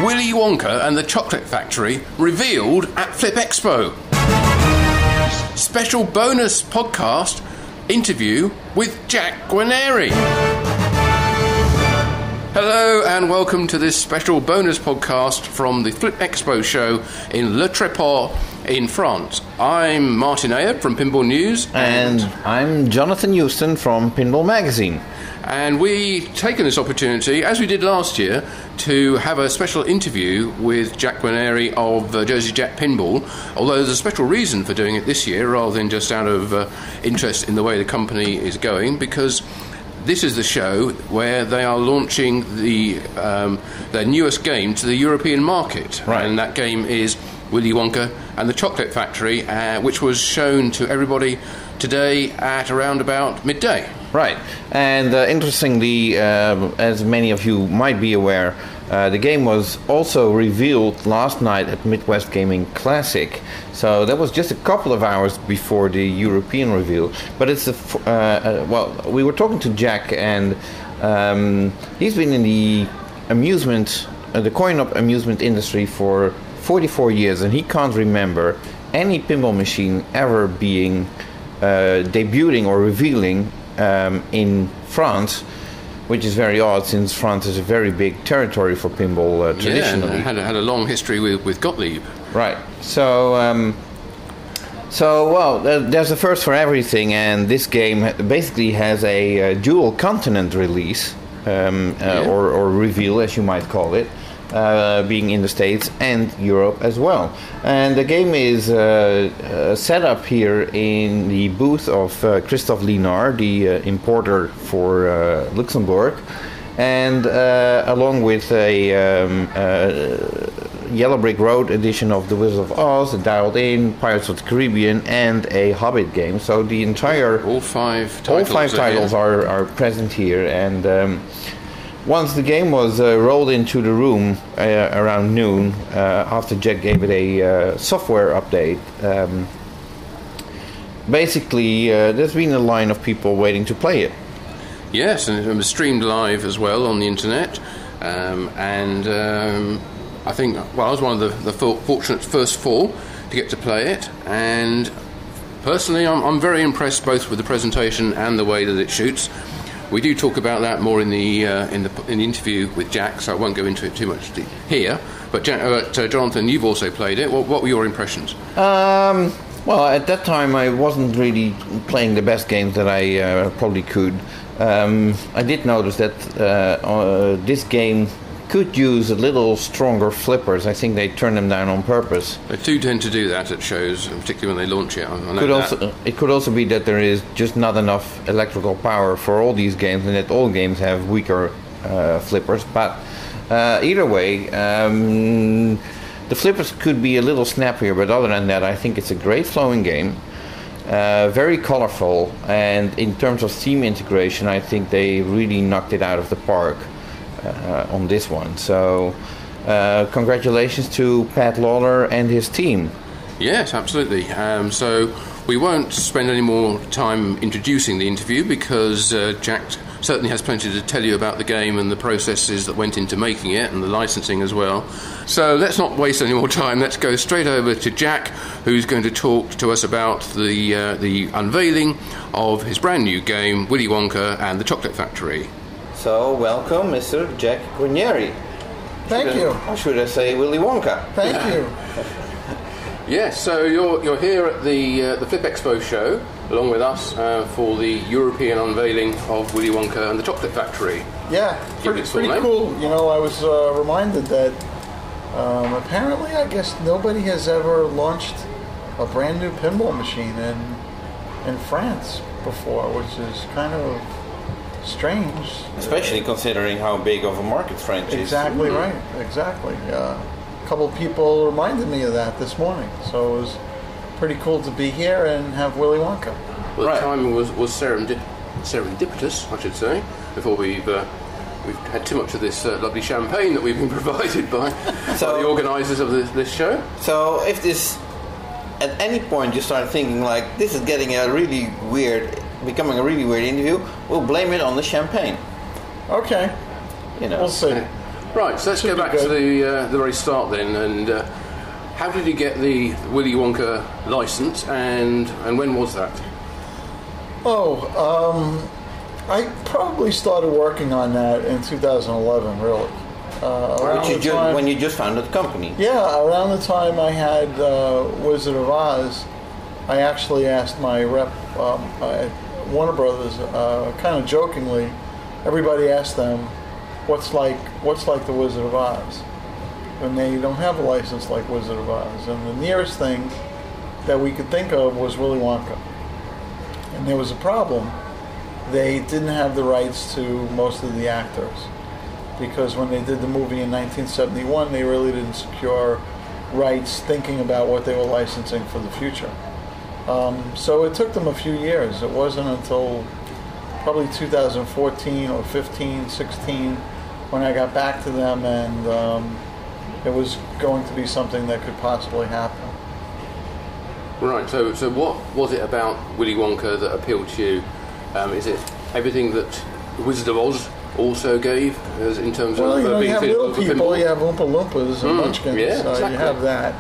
Willy Wonka and the Chocolate Factory revealed at Flip Expo. Special bonus podcast interview with Jack Guarnieri. Hello and welcome to this special bonus podcast from the Flip Expo show in Le Tréport in France. I'm Martin Ayeb from Pinball News. And I'm Jonathan Houston from Pinball Magazine. And we've taken this opportunity, as we did last year, to have a special interview with Jack Guarnieri of Jersey Jack Pinball, although there's a special reason for doing it this year rather than just out of interest in the way the company is going, because this is the show where they are launching their newest game to the European market. Right. And that game is Willy Wonka and the Chocolate Factory, which was shown to everybody today at around about midday. Right. And interestingly, as many of you might be aware, the game was also revealed last night at Midwest Gaming Classic. So that was just a couple of hours before the European reveal. But it's we were talking to Jack, and he's been in the the coin-op amusement industry for 44 years, and he can't remember any pinball machine ever being debuting or revealing in France, which is very odd since France is a very big territory for pinball traditionally. Yeah, had a long history with Gottlieb. Right. So there's a first for everything, and this game basically has a dual continent release, or reveal, as you might call it, being in the States and Europe as well. And the game is set up here in the booth of Christophe Linard, the importer for Luxembourg, and along with a Yellow Brick Road edition of The Wizard of Oz, a Dialed In, Pirates of the Caribbean, and a Hobbit game. So the entire all five titles are present here, and once the game was rolled into the room around noon, after Jack gave it a software update, basically there's been a line of people waiting to play it. Yes, and it was streamed live as well on the internet, I think, I was one of the fortunate first four to get to play it, and personally I'm very impressed both with the presentation and the way that it shoots. We do talk about that more in the interview with Jack, so I won't go into it too much here. But Jonathan, you've also played it. What were your impressions? Well, at that time I wasn't really playing the best games that I probably could. I did notice that this game could use a little stronger flippers. I think they turn them down on purpose. They do tend to do that at shows, particularly when they launch it. I know it could also be that there is just not enough electrical power for all these games, and that all games have weaker flippers. But either way, the flippers could be a little snappier, but other than that, I think it's a great flowing game. Very colorful, and in terms of theme integration, I think they really knocked it out of the park on this one. So congratulations to Pat Lawler and his team. Yes, absolutely. So we won't spend any more time introducing the interview, because Jack certainly has plenty to tell you about the game and the processes that went into making it, and the licensing as well. So let's not waste any more time. Let's go straight over to Jack, who's going to talk to us about the unveiling of his brand new game, Willy Wonka and the Chocolate Factory. So welcome, Mr. Jack Guarnieri. Thank you. Or should I say Willy Wonka? Thank you. Yes, so you're here at the Flip Expo show, along with us, for the European unveiling of Willy Wonka and the Chocolate Factory. Yeah, pretty cool. You know, I was reminded that apparently, I guess nobody has ever launched a brand new pinball machine in France before, which is kind of strange. Especially considering how big of a market France is. Exactly right. Exactly. A couple of people reminded me of that this morning, so it was pretty cool to be here and have Willy Wonka. Well, the timing was serendipitous, I should say, before we've had too much of this lovely champagne that we've been provided by the organisers of this show. So if this, at any point you start thinking like, this is getting becoming a really weird interview, we'll blame it on the champagne. Okay. You know. We'll see. Right, so let's go back to the very start then, and how did you get the Willy Wonka license, and when was that? I probably started working on that in 2011, really. When you just founded the company. Yeah, around the time I had Wizard of Oz, I actually asked my rep at Warner Brothers, kind of jokingly, everybody asked them, what's like the Wizard of Oz? And they don't have a license like Wizard of Oz. And the nearest thing that we could think of was Willy Wonka. And there was a problem. They didn't have the rights to most of the actors, because when they did the movie in 1971, they really didn't secure rights thinking about what they were licensing for the future. So it took them a few years. It wasn't until probably 2014 or 15, 16 when I got back to them, and it was going to be something that could possibly happen. Right, so what was it about Willy Wonka that appealed to you? Is it everything that Wizard of Oz also gave, as in terms of being you have little people, you have Oompa Loompas and Munchkins, exactly. You have that.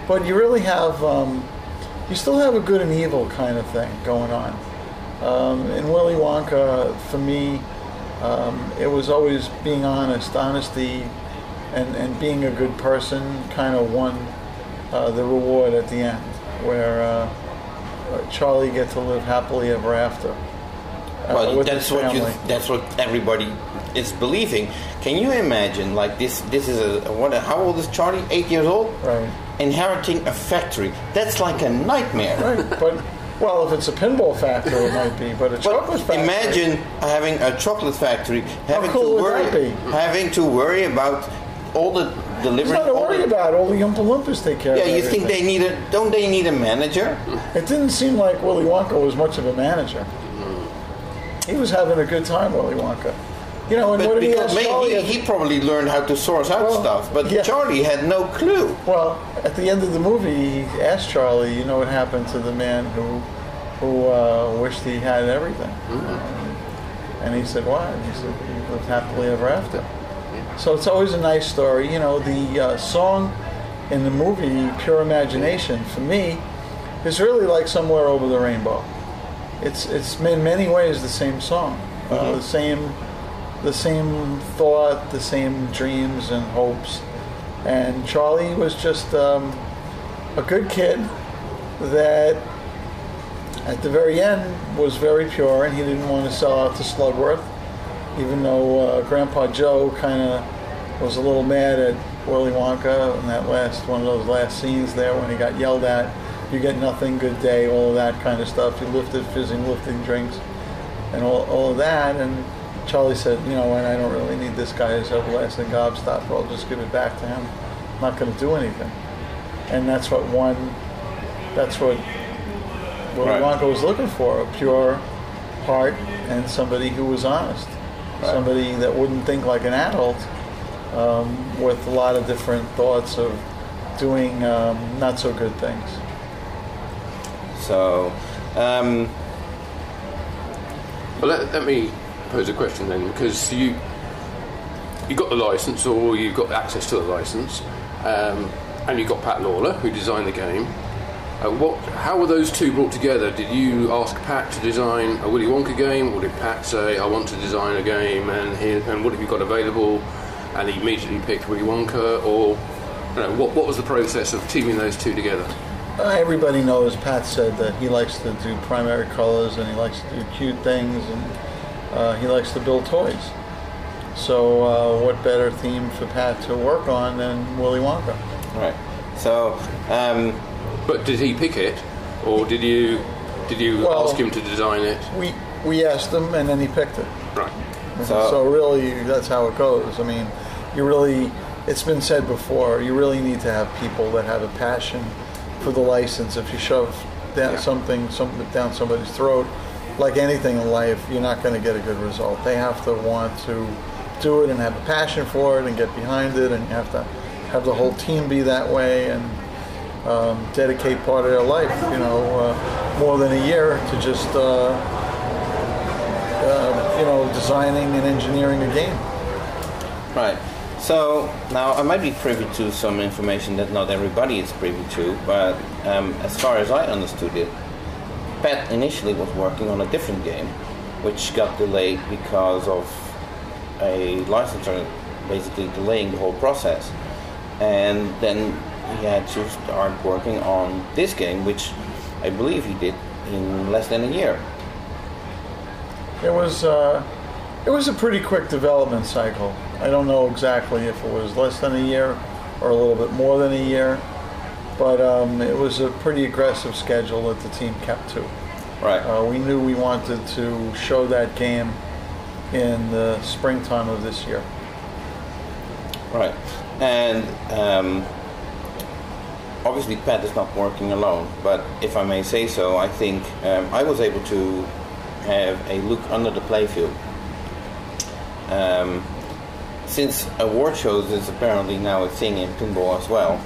But you really have, you still have a good and evil kind of thing going on. In Willy Wonka, for me, it was always being honest, honesty, and being a good person kind of won the reward at the end, where Charlie gets to live happily ever after. Well, that's what everybody is believing. Can you imagine, like this is how old is Charlie? 8 years old? Right. Inheriting a factory. That's like a nightmare. Right, but well, if it's a pinball factory, it might be, but a chocolate factory. Imagine having a chocolate factory, having to worry about all the delivery. There's nothing to worry about. All the Oompa Loompas take care of everything. Yeah, you think don't they need a manager? It didn't seem like Willy Wonka was much of a manager. He was having a good time, Willy Wonka. You know, and but what did because he probably learned how to source out stuff, but Charlie had no clue. Well, at the end of the movie, he asked Charlie, you know what happened to the man who wished he had everything? And he said, what? He said, he lived happily ever after. So it's always a nice story. You know, the song in the movie, Pure Imagination, for me, is really like Somewhere Over the Rainbow. It's in many ways the same song, the same thought, the same dreams and hopes. And Charlie was just a good kid that at the very end was very pure, and he didn't want to sell out to Slugworth, even though Grandpa Joe kind of was a little mad at Willy Wonka in that one of those last scenes there when he got yelled at. You get nothing, good day, all of that kind of stuff. He lifting drinks and all of that. And Charlie said, you know, and I don't really need this guy as everlasting gobstopper. I'll just give it back to him. I'm not going to do anything. And that's what Willy Wonka was looking for, a pure heart and somebody who was honest. Right. Somebody that wouldn't think like an adult with a lot of different thoughts of doing not so good things. So, well, let me pose a question then, because you got the license, or you got access to the license, and you got Pat Lawler, who designed the game. How were those two brought together? Did you ask Pat to design a Willy Wonka game, or did Pat say, I want to design a game, and what have you got available? And he immediately picked Willy Wonka, or what was the process of teaming those two together? Everybody knows Pat said that he likes to do primary colors, and he likes to do cute things, and he likes to build toys. So what better theme for Pat to work on than Willy Wonka? Right. So, but did he pick it, or did you ask him to design it? We asked him, and then he picked it. Right. So really, that's how it goes. I mean, it's been said before, you really need to have people that have a passion for the license. If you shove something down somebody's throat, like anything in life, you're not going to get a good result. They have to want to do it and have a passion for it and get behind it, and you have to have the whole team be that way and dedicate part of their life, more than a year to just designing and engineering a game. Right. So now I might be privy to some information that not everybody is privy to, but as far as I understood it, Pat initially was working on a different game, which got delayed because of a licensor basically delaying the whole process. And then he had to start working on this game, which I believe he did in less than a year. It was a pretty quick development cycle. I don't know exactly if it was less than a year or a little bit more than a year, but it was a pretty aggressive schedule that the team kept to. Right. We knew we wanted to show that game in the springtime of this year. Right. And obviously Pat is not working alone, but if I may say so, I think I was able to have a look under the playfield. Since award shows is apparently now a thing in pinball as well,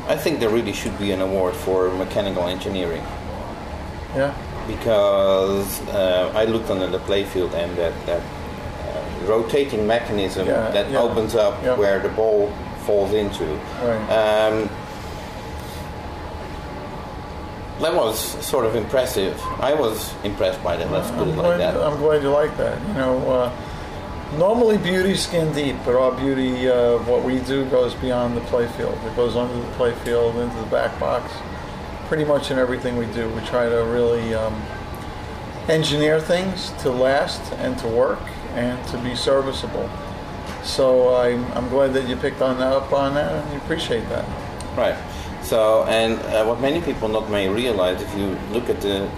I think there really should be an award for mechanical engineering. Yeah. Because I looked under the playfield, and that rotating mechanism that opens up where the ball falls into. Right. That was sort of impressive. I was impressed by that. Let's put it like that. I'm glad you like that. You know, normally beauty's skin deep, but our beauty, what we do, goes beyond the playfield. It goes under the playfield, into the back box. Pretty much in everything we do, we try to really engineer things to last and to work and to be serviceable. So I'm glad that you picked up on that, and you appreciate that. Right. So, and what many people not may realize, if you look at the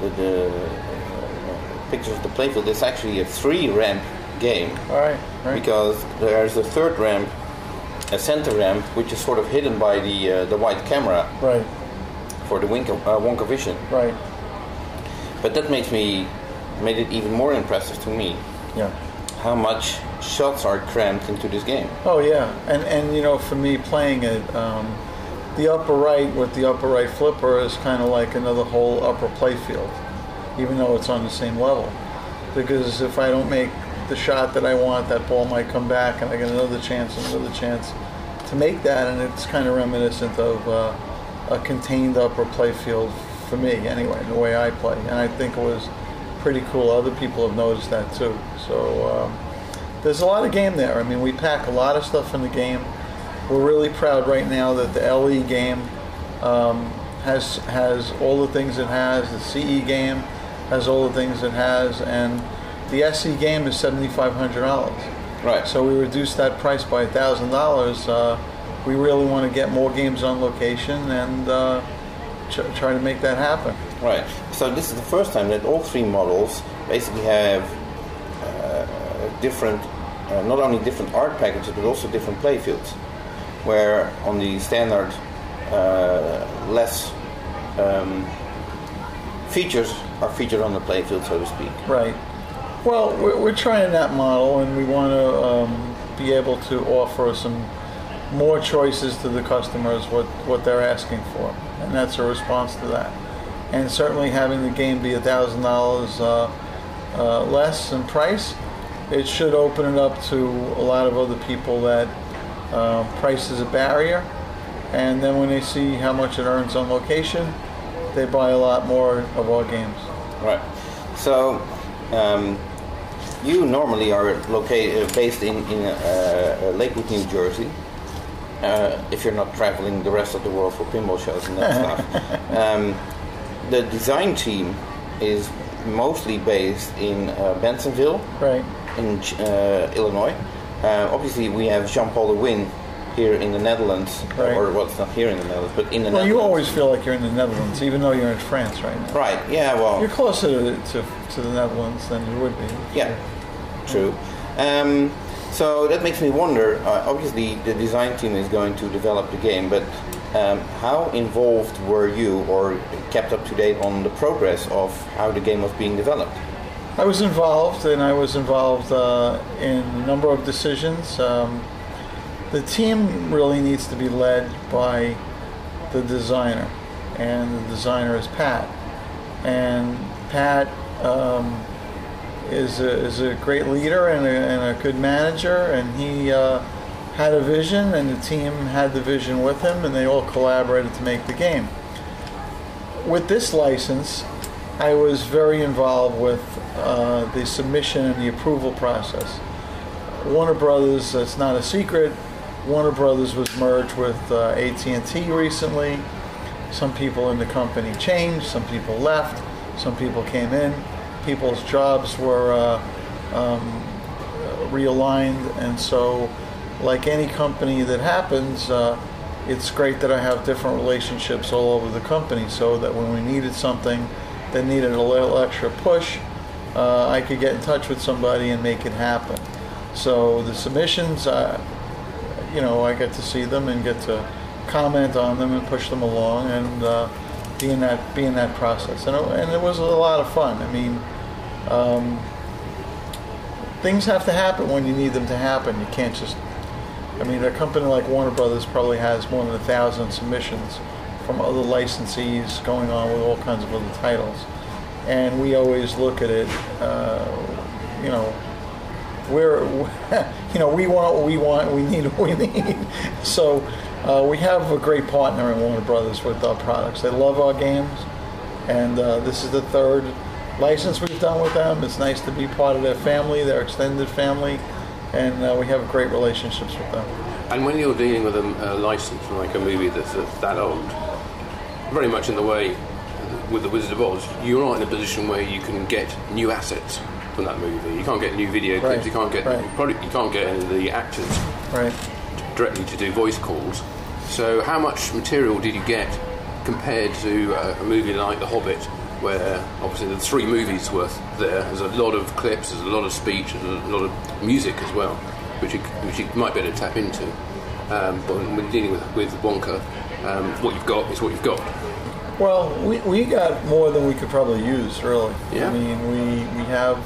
pictures of the playfield, it's actually a 3-ramp game. All right. Because there's a third ramp, a center ramp, which is sort of hidden by the white camera. Right. For the Wonka vision. Right. But that made it even more impressive to me. Yeah. How much shots are crammed into this game. Oh yeah, and you know, for me playing it, the upper right with the upper right flipper is kind of like another whole upper playfield, even though it's on the same level. Because if I don't make the shot that I want, that ball might come back, and I get another chance to make that, and it's kind of reminiscent of a contained upper playfield for me, anyway, the way I play. And I think it was pretty cool. Other people have noticed that too. So there's a lot of game there. I mean, we pack a lot of stuff in the game. We're really proud right now that the LE game has all the things it has. The CE game has all the things it has, and the SE game is $7,500. Right. So we reduced that price by $1,000. We really want to get more games on location and try to make that happen. Right. So this is the first time that all 3 models basically have different, not only different art packages, but also different playfields. Where on the standard, less features are featured on the playfield, so to speak. Right. Well, we're trying that model, and we want to be able to offer some more choices to the customers, what they're asking for, and that's a response to that. And certainly having the game be $1,000 less in price, it should open it up to a lot of other people that price is a barrier, and then when they see how much it earns on location, they buy a lot more of our games. Right. So you normally are based in Lakewood, New Jersey. If you're not traveling the rest of the world for pinball shows and that stuff. The design team is mostly based in Bensenville, right, in Illinois. Obviously, we have Jean-Paul de Win here in the Netherlands, right. Or what's not here in the Netherlands, but in the Netherlands. Well, you always feel like you're in the Netherlands, even though you're in France right now. Right, yeah, well... You're closer to the Netherlands than you would be. Yeah, true. So that makes me wonder, obviously the design team is going to develop the game, but how involved were you, or kept up to date on the progress of how the game was being developed? I was involved, and I was involved in a number of decisions. The team really needs to be led by the designer, and the designer is Pat. And Pat is a great leader and a good manager, and he had a vision, and the team had the vision with him, and they all collaborated to make the game. With this license, I was very involved with the submission and the approval process. Warner Brothers, it's not a secret, Warner Brothers was merged with AT&T recently. Some people in the company changed, some people left, some people came in. People's jobs were realigned, and so like any company that happens, it's great that I have different relationships all over the company, so that when we needed something that needed a little extra push, I could get in touch with somebody and make it happen. So the submissions, I get to see them and get to comment on them and push them along, and be in that process. And it was a lot of fun. I mean, things have to happen when you need them to happen. You can't just. I mean, a company like Warner Brothers probably has more than 1,000 submissions from other licensees going on with all kinds of other titles, and we always look at it. We want what we want. We need what we need. So we have a great partner in Warner Brothers with our products. They love our games, and this is the third license we've done with them. It's nice to be part of their family, their extended family, and we have great relationships with them. And when you're dealing with a license like a movie that's that old, very much in the way with The Wizard of Oz, you're not in a position where you can get new assets from that movie. You can't get new video clips. Right. You can't get you can't get any of the actors directly to do voice calls. So how much material did you get compared to a movie like The Hobbit, where obviously the 3 movies worth there? There's a lot of clips, there's a lot of speech, there's a lot of music as well, which you might be able to tap into. But when dealing with Wonka, what you've got is what you've got. Well, we got more than we could probably use, really. Yeah. I mean, we have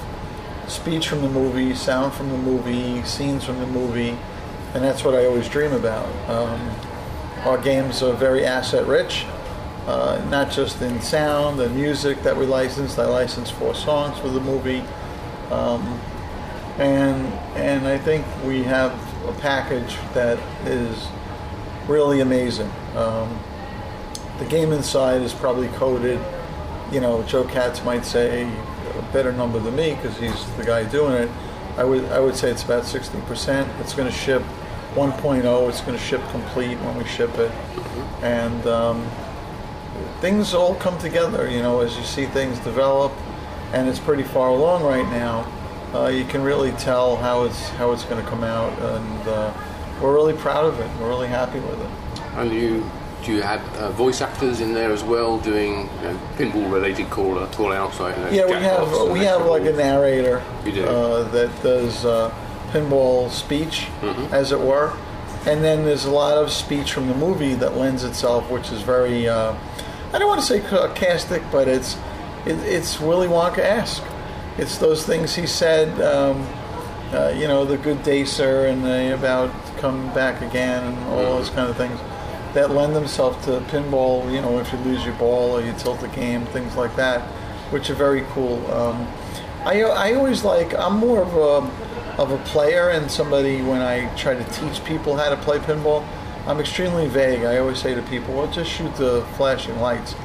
speech from the movie, sound from the movie, scenes from the movie, and that's what I always dream about. Our games are very asset rich, not just in sound and music that we licensed. I licensed 4 songs for the movie, and I think we have a package that is really amazing. The game inside is probably coded, Joe Katz might say a better number than me because he's the guy doing it. I would say it's about 60%. It's going to ship 1.0. It's going to ship complete when we ship it, and things all come together. As you see things develop, and it's pretty far along right now. You can really tell how it's going to come out, and we're really proud of it. We're really happy with it. And do you have voice actors in there as well doing pinball-related call-outs? Like, yeah, we have like a narrator that does pinball speech, as it were, and then there's a lot of speech from the movie that lends itself, which is very I don't want to say sarcastic, but it's Willy Wonka-esque. It's those things he said, the good day, sir, and about come back again, and all those kind of things that lend themselves to pinball. If you lose your ball or you tilt the game, things like that, which are very cool. I always I'm more of a player and somebody when I try to teach people how to play pinball. I'm extremely vague. I always say to people, well, just shoot the flashing lights.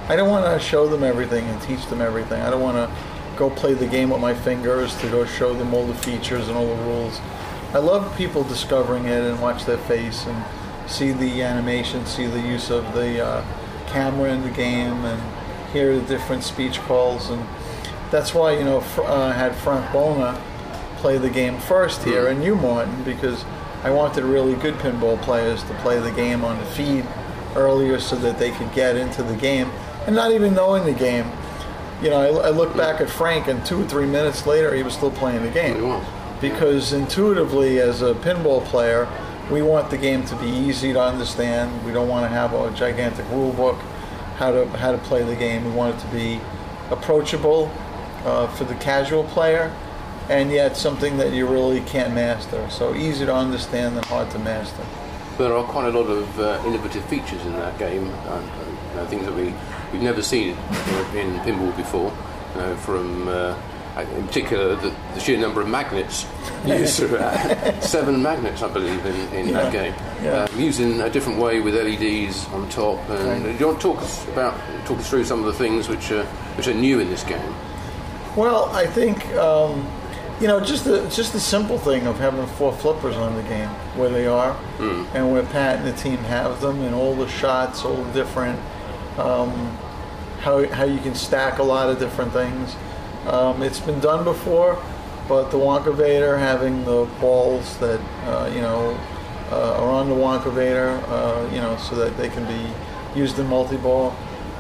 I don't want to show them everything and teach them everything. I don't want to go play the game with my fingers to go show them all the features and all the rules. I love people discovering it and watch their face and see the animation, see the use of the camera in the game, and hear the different speech calls. And that's why I had Frank Bona play the game first here, and you, Martin, because I wanted really good pinball players to play the game on the feed earlier so that they could get into the game and not even knowing the game. I look back at Frank, and 2 or 3 minutes later he was still playing the game, because intuitively as a pinball player we want the game to be easy to understand. We don't want to have a gigantic rule book how to play the game. We want it to be approachable for the casual player, and yet something that you really can't master. So easy to understand and hard to master. There are quite a lot of innovative features in that game, things that we've never seen in pinball before, from in particular the sheer number of magnets used throughout. 7 magnets, I believe, in that game. Yeah. Used in a different way with LEDs on top. And do you want to talk us through some of the things which are new in this game? Well, I think just the simple thing of having 4 flippers on the game, where they are, and where Pat and the team have them, and all the shots, all the different how you can stack a lot of different things. It's been done before, but the Wonka Vader having the balls that are on the Wonka Vader, so that they can be used in multi-ball.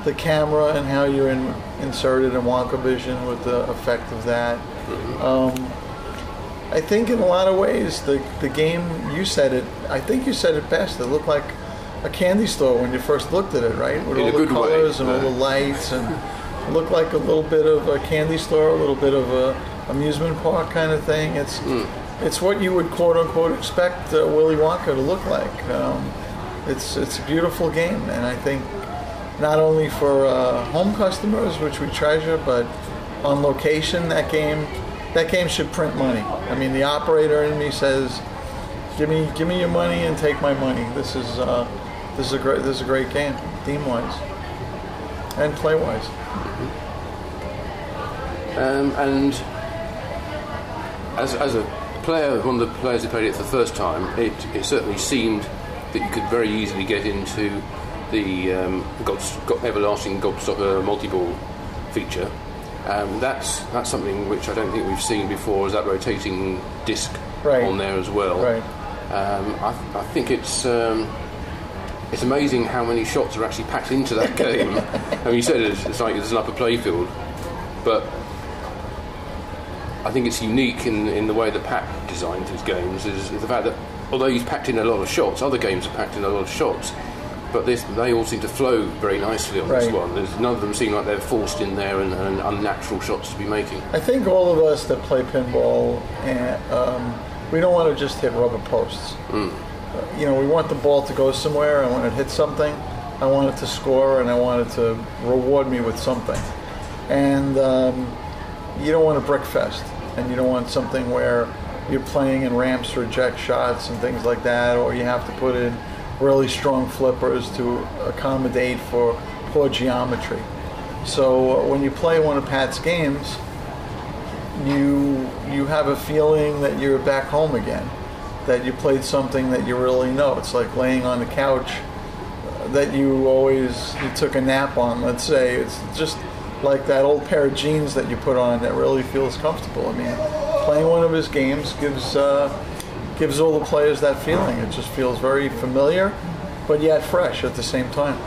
The camera and how you're inserted in Wonka Vision with the effect of that. I think in a lot of ways the game, you said it. I think you said it best. It looked like a candy store when you first looked at it, right? With all the colors and all the lights, and it looked like a little bit of a candy store, a little bit of a amusement park kind of thing. It's what you would quote unquote expect Willy Wonka to look like. It's a beautiful game, and I think not only for home customers, which we treasure, but on location, that game should print money. I mean, the operator in me says, "Give me your money and take my money." This is a great game, theme-wise and play-wise. And as a player, one of the players who played it for the first time, it certainly seemed that you could very easily get into the everlasting gobstopper multi-ball feature. That's something which I don't think we've seen before, is that rotating disc on there as well. Right. I think it's amazing how many shots are actually packed into that game. I mean, you said it's like there's an upper playfield, but I think it's unique in the way that Pat designed his games is the fact that although he's packed in a lot of shots, other games are packed in a lot of shots, but they all seem to flow very nicely on this one. None of them seem like they're forced in there and unnatural shots to be making. I think all of us that play pinball, we don't want to just hit rubber posts. We want the ball to go somewhere. I want it to hit something. I want it to score, and I want it to reward me with something. And you don't want a brick fest, and you don't want something where you're playing in ramps to reject shots and things like that, or you have to put in really strong flippers to accommodate for poor geometry. So when you play one of Pat's games, you have a feeling that you're back home again, that you played something that you really know. It's like laying on the couch that you took a nap on, let's say. It's just like that old pair of jeans that you put on that really feels comfortable. I mean, playing one of his games gives all the players that feeling. It just feels very familiar, but yet fresh at the same time.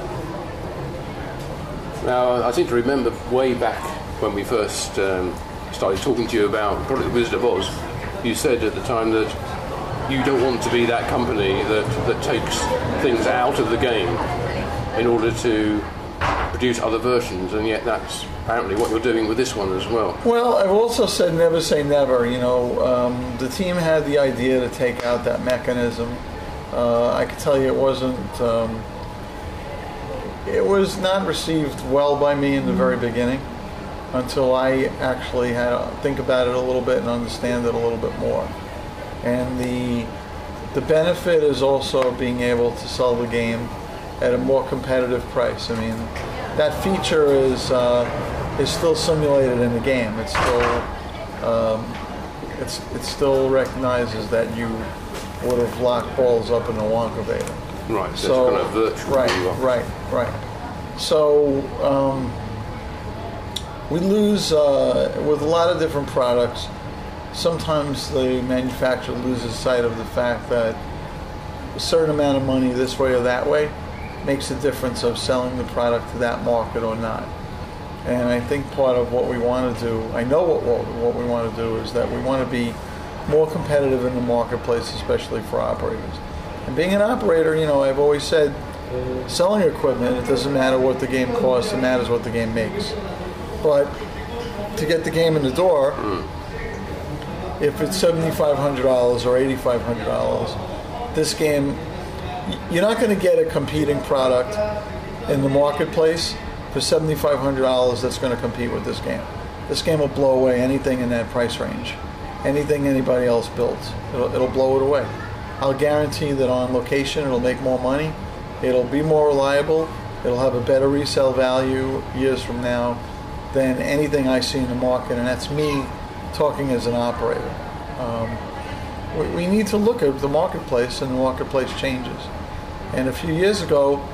Now, I seem to remember way back when we first started talking to you about probably The Wizard of Oz, you said at the time that you don't want to be that company that takes things out of the game in order to produce other versions, and yet that's apparently what you're doing with this one as well. Well, I've also said never say never. The team had the idea to take out that mechanism. I can tell you it was not received well by me in the very beginning until I actually had to think about it a little bit and understand it a little bit more. And the benefit is also being able to sell the game at a more competitive price. I mean, that feature is still simulated in the game. It still recognizes that you would have locked balls up in the Wonka Vader. Right. So it's kind of virtual. Right. So we lose with a lot of different products. Sometimes the manufacturer loses sight of the fact that a certain amount of money this way or that way makes the difference of selling the product to that market or not. And I think part of what we want to do, I know what we want to do, is that we want to be more competitive in the marketplace, especially for operators. And being an operator, I've always said, selling equipment, it doesn't matter what the game costs, it matters what the game makes. But to get the game in the door, if it's $7,500 or $8,500, this game, you're not going to get a competing product in the marketplace for $7,500 that's going to compete with this game. this game will blow away anything in that price range. Anything anybody else builds, it'll blow it away. I'll guarantee that on location it'll make more money, it'll be more reliable, it'll have a better resale value years from now than anything I see in the market, and that's me talking as an operator. We need to look at the marketplace, and the marketplace changes. And a few years ago,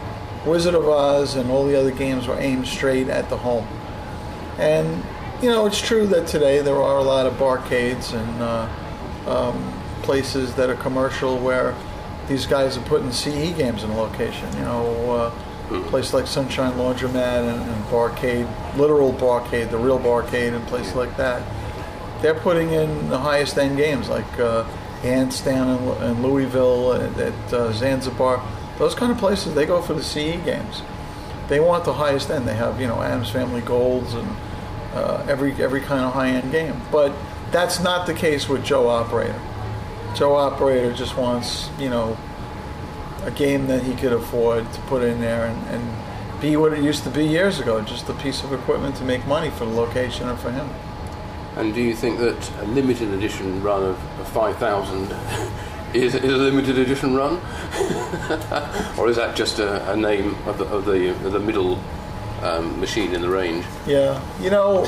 Wizard of Oz and all the other games were aimed straight at the home. And, you know, it's true that today there are a lot of barcades and places that are commercial where these guys are putting CE games in a location. You know, a place like Sunshine Laundromat and Barcade, literal Barcade, the real Barcade, and places like that. They're putting in the highest end games like Ants down in Louisville, at Zanzibar. Those kind of places, they go for the CE games. They want the highest end. They have, you know, Addams Family Golds and every kind of high-end game. But that's not the case with Joe Operator. Joe Operator just wants, you know, a game that he could afford to put in there and be what it used to be years ago, just a piece of equipment to make money for the location and for him. And do you think that a limited edition run of 5,000 is a limited edition run? Or is that just a name of the middle machine in the range? Yeah, you know,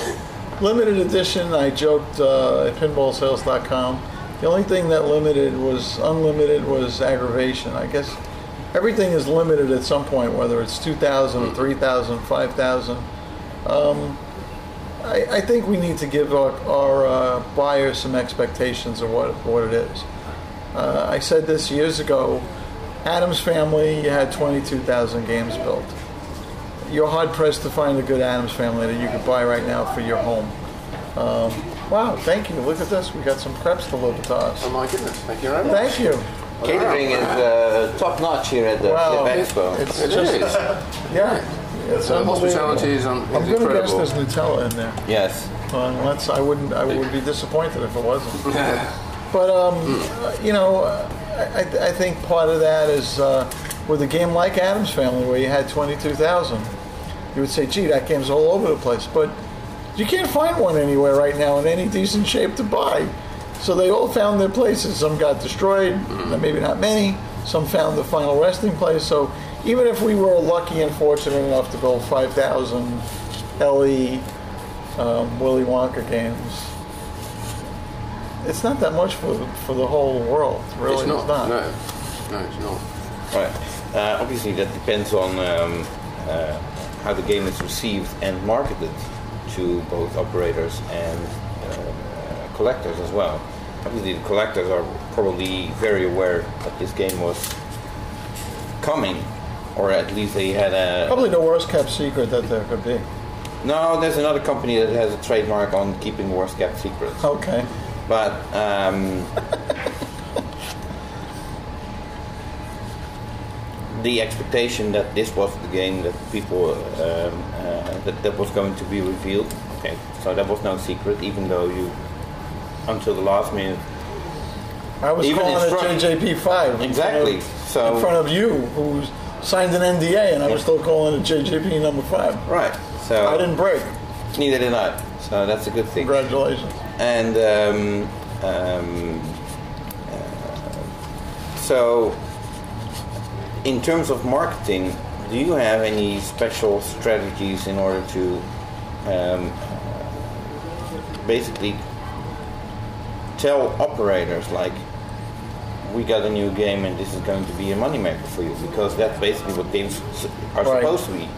limited edition, I joked at pinballsales.com, the only thing that unlimited was aggravation. I guess everything is limited at some point, whether it's 2,000, 3,000, 5,000. I think we need to give our buyers some expectations of what it is. I said this years ago, Addams Family, you had 22,000 games built. You're hard-pressed to find a good Addams Family that you could buy right now for your home. Wow, thank you. Look at this. We got some crepes delivered to us. Oh my goodness, thank you very much. Thank you. Catering is top-notch here at the Flip Expo. It's just, yeah. It's hospitality is I'm incredible. going to guess there's Nutella in there. Yes. Unless I would be disappointed if it wasn't. But you know, I think part of that is with a game like Addams Family, where you had 22,000, you would say, "Gee, that game's all over the place." But you can't find one anywhere right now in any decent shape to buy. So they all found their places. Some got destroyed, maybe not many. Some found the final resting place. So even if we were lucky and fortunate enough to build 5,000 LE Willy Wonka games, it's not that much for the whole world. Really, it's not. No, it's not. Right. Obviously, that depends on how the game is received and marketed to both operators and collectors as well. Obviously, the collectors are probably very aware that this game was coming, or at least they had a... Probably the worst kept secret that there could be. No, there's another company that has a trademark on keeping worst kept secrets. Okay. But the expectation that this was the game that people that was going to be revealed. Okay, so that was no secret, even though you, until the last minute, I was calling it JJP5. Exactly. In front of you, who signed an NDA, and I was still calling it JJP number 5. Right. So I didn't break. Neither did I. So that's a good thing. Congratulations. And so, in terms of marketing, do you have any special strategies in order to basically tell operators, like, we got a new game and this is going to be a moneymaker for you? Because that's basically what games are supposed to be.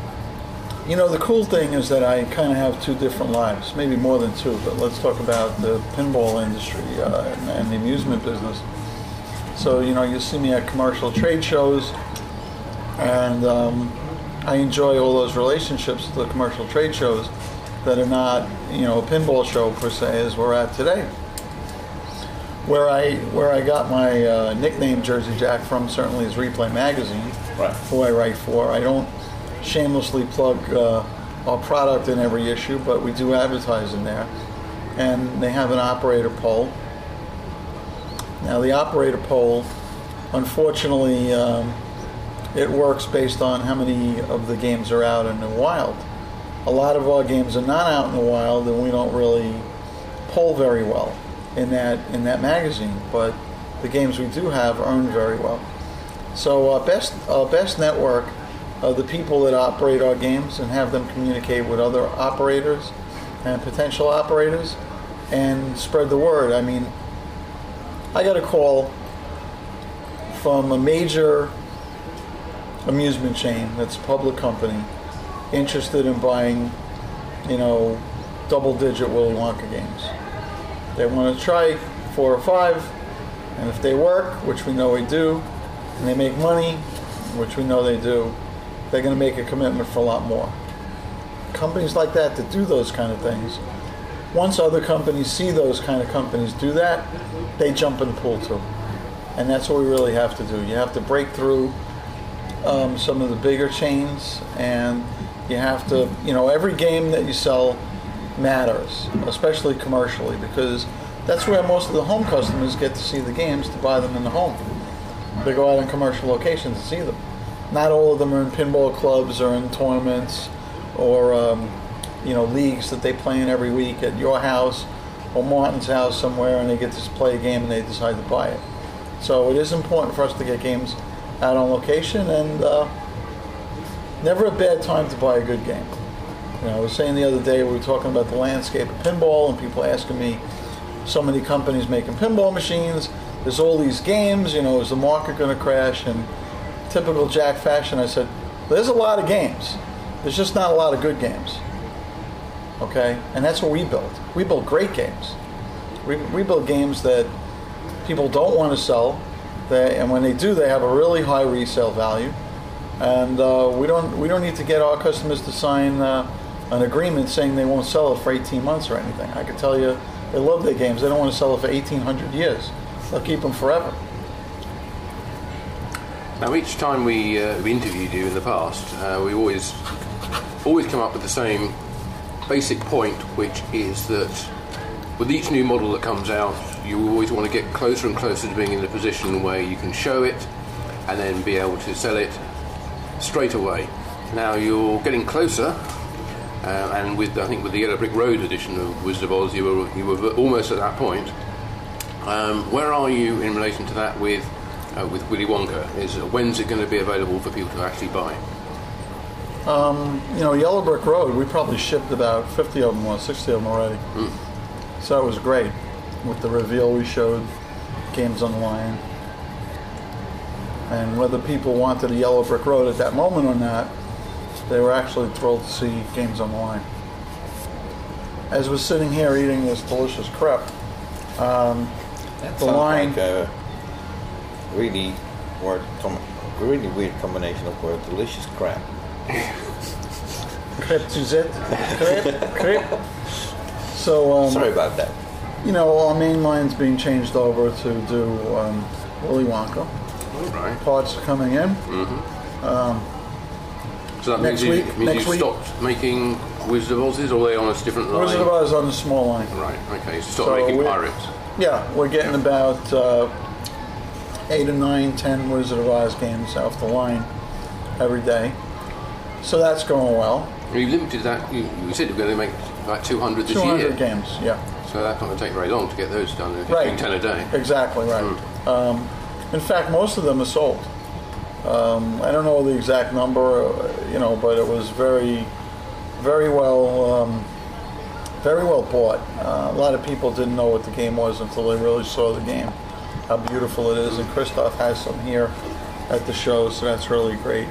You know, the cool thing is that I kind of have two different lives, maybe more than two, but let's talk about the pinball industry and the amusement business. So, you know, you see me at commercial trade shows, and I enjoy all those relationships with the commercial trade shows that are not, you know, a pinball show per se, as we're at today. Where I got my nickname Jersey Jack from certainly is Replay Magazine, right, who I write for. I don't shamelessly plug our product in every issue, but we do advertise in there. And they have an operator poll. Now the operator poll, unfortunately, it works based on how many of the games are out in the wild. a lot of our games are not out in the wild, and we don't really poll very well in that magazine. But the games we do have earn very well. So our best network are the people that operate our games and have them communicate with other operators and potential operators and spread the word. I mean, I got a call from a major amusement chain that's a public company interested in buying, double-digit Willy Wonka games. They want to try 4 or 5, and if they work, which we know they do, and they make money, which we know they do, they're going to make a commitment for a lot more. Companies like that do those kind of things, once other companies see those kind of companies do that, they jump in the pool too. And that's what we really have to do. You have to break through some of the bigger chains, and you have to, every game that you sell matters, especially commercially, because that's where most of the home customers get to see the games, to buy them in the home. They go out in commercial locations to see them. Not all of them are in pinball clubs or in tournaments or leagues that they play in every week at your house or Martin's house somewhere, and they get to play a game and they decide to buy it. So it is important for us to get games out on location, and never a bad time to buy a good game. I was saying the other day, we were talking about the landscape of pinball, and people asking me, so many companies making pinball machines, there's all these games, is the market going to crash? And typical Jack fashion, I said, there's a lot of games. There's just not a lot of good games. Okay? And that's what we build. We build great games. We build games that people don't want to sell, and when they do, they have a really high resale value. And we don't need to get our customers to sign an agreement saying they won't sell it for 18 months or anything. I can tell you, they love their games. They don't want to sell it for 1,800 years. They'll keep them forever. Now, each time we interviewed you in the past, we always come up with the same basic point, which is that with each new model that comes out, you always want to get closer and closer to being in a position where you can show it and then be able to sell it straight away. Now, you're getting closer, and I think with the Yellow Brick Road edition of Wizard of Oz, you were almost at that point. Where are you in relation to that with Willy Wonka? When's it going to be available for people to actually buy? Yellow Brick Road, we probably shipped about 50 of them or 60 of them already. So it was great. With the reveal we showed, games on the line. And whether people wanted a Yellow Brick Road at that moment or not, they were actually thrilled to see games on the line. As we're sitting here eating this delicious crepe, the line, like a really weird combination of words. Delicious crap. Crepe Suzette. Crepe. So sorry about that. Our main line's being changed over to do Willy Wonka. Right. Parts are coming in. So that means you've stopped making Wizard of Oz's, or are they on a different line? Wizard of Oz on the small line. Right, okay, so stop making Pirates. Yeah, we're getting about 8 or 9, 10 Wizard of Oz games off the line every day. So that's going well. You limited that, you said you were going to make about 200 this year. 200 games, yeah. So that's not going to take very long to get those done, if you're doing 10 a day. Exactly, right. In fact, most of them are sold. I don't know the exact number, but it was very, very well bought. A lot of people didn't know what the game was until they really saw the game, how beautiful it is. And Christoph has some here at the show, so that's really great.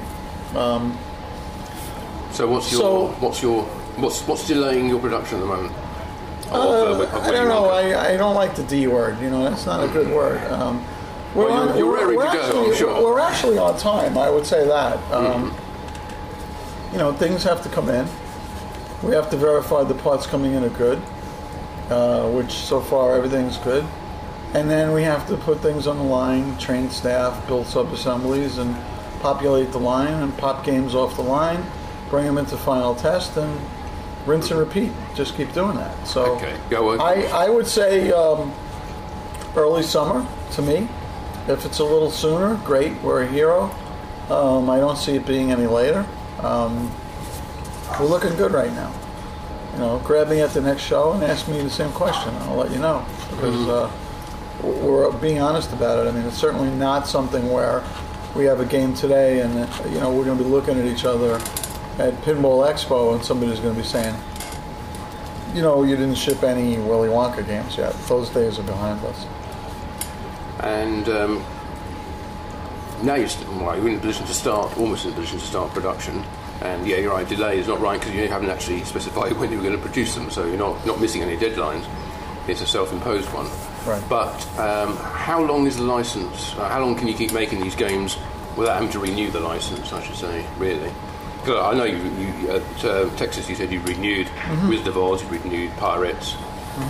So what's delaying your production at the moment? I don't know. I don't like the D word. That's not a good word. You're raring to go, I'm sure. We're actually on time, I would say that. Things have to come in. We have to verify the parts coming in are good, which so far everything's good. And then we have to put things on the line, train staff, build sub-assemblies, and populate the line and pop games off the line, bring them into final test, and rinse and repeat. Just keep doing that. So okay. Go on. I would say early summer to me. If it's a little sooner, great. We're a hero. I don't see it being any later. we're looking good right now. You know, grab me at the next show and ask me the same question. I'll let you know, because we're being honest about it. I mean, it's certainly not something where we have a game today and, you know, we're going to be looking at each other at Pinball Expo and somebody's going to be saying, you know, you didn't ship any Willy Wonka games yet. Those days are behind us. And now you're in a position to start, almost in a position to start production. And yeah, you're right, delay is not right because you haven't actually specified when you're going to produce them, so you're not missing any deadlines. It's a self-imposed one. Right. But how long is the license? How long can you keep making these games without having to renew the license, I should say, really? Because I know you at Texas, you said you renewed Wizard of Oz, you renewed Pirates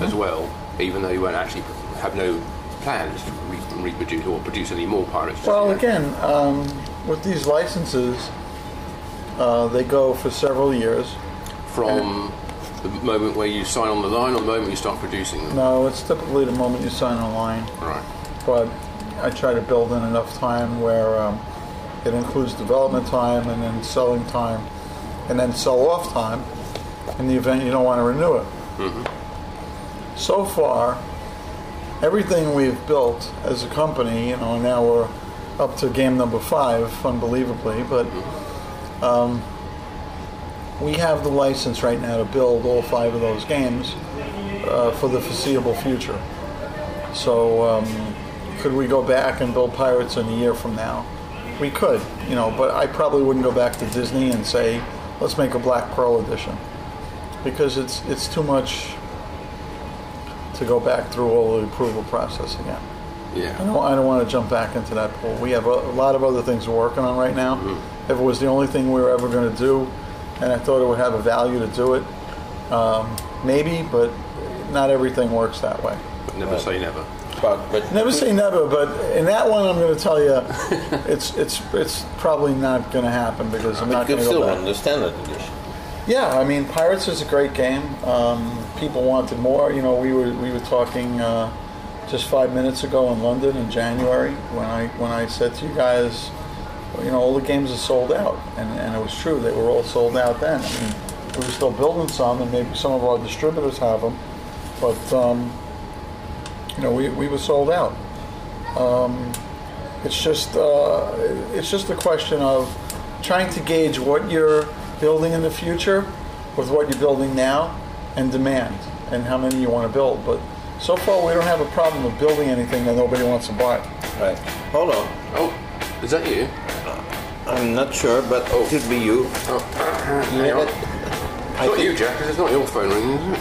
as well, even though you won't actually have no plans to reproduce or produce any more Pirates. Well, again, with these licenses, they go for several years. From the moment where you sign on the line or the moment you start producing them? No, it's typically the moment you sign on the line. Right. But I try to build in enough time where it includes development time and then selling time and then sell-off time in the event you don't want to renew it. So far, everything we've built as a company, you know, now we're up to game number 5, unbelievably, but we have the license right now to build all 5 of those games for the foreseeable future. So could we go back and build Pirates in a year from now? We could, you know, but I probably wouldn't go back to Disney and say, let's make a Black Pearl edition, because it's too much to go back through all the approval process again. Yeah. I don't want to jump back into that pool. We have a lot of other things we're working on right now. If it was the only thing we were ever going to do, and I thought it would have a value to do it, maybe, but not everything works that way. But never say never. But Never say never, but in that one, I'm going to tell you, it's probably not going to happen because I'm not going to go back. still the standard edition. Yeah, I mean, Pirates is a great game. People wanted more. You know, we were talking just 5 minutes ago in London in January when I said to you guys, you know, all the games are sold out, and it was true. They were all sold out then. I mean, we were still building some, and maybe some of our distributors have them, but you know, we were sold out. It's just a question of trying to gauge what you're building in the future with what you're building now, and demand, and how many you want to build. But so far, we don't have a problem with building anything that nobody wants to buy. Right. Hold on. Oh, is that you? I'm not sure, but it could be you. Hang on. It's not you, Jack, because it's not your phone ringing, is it?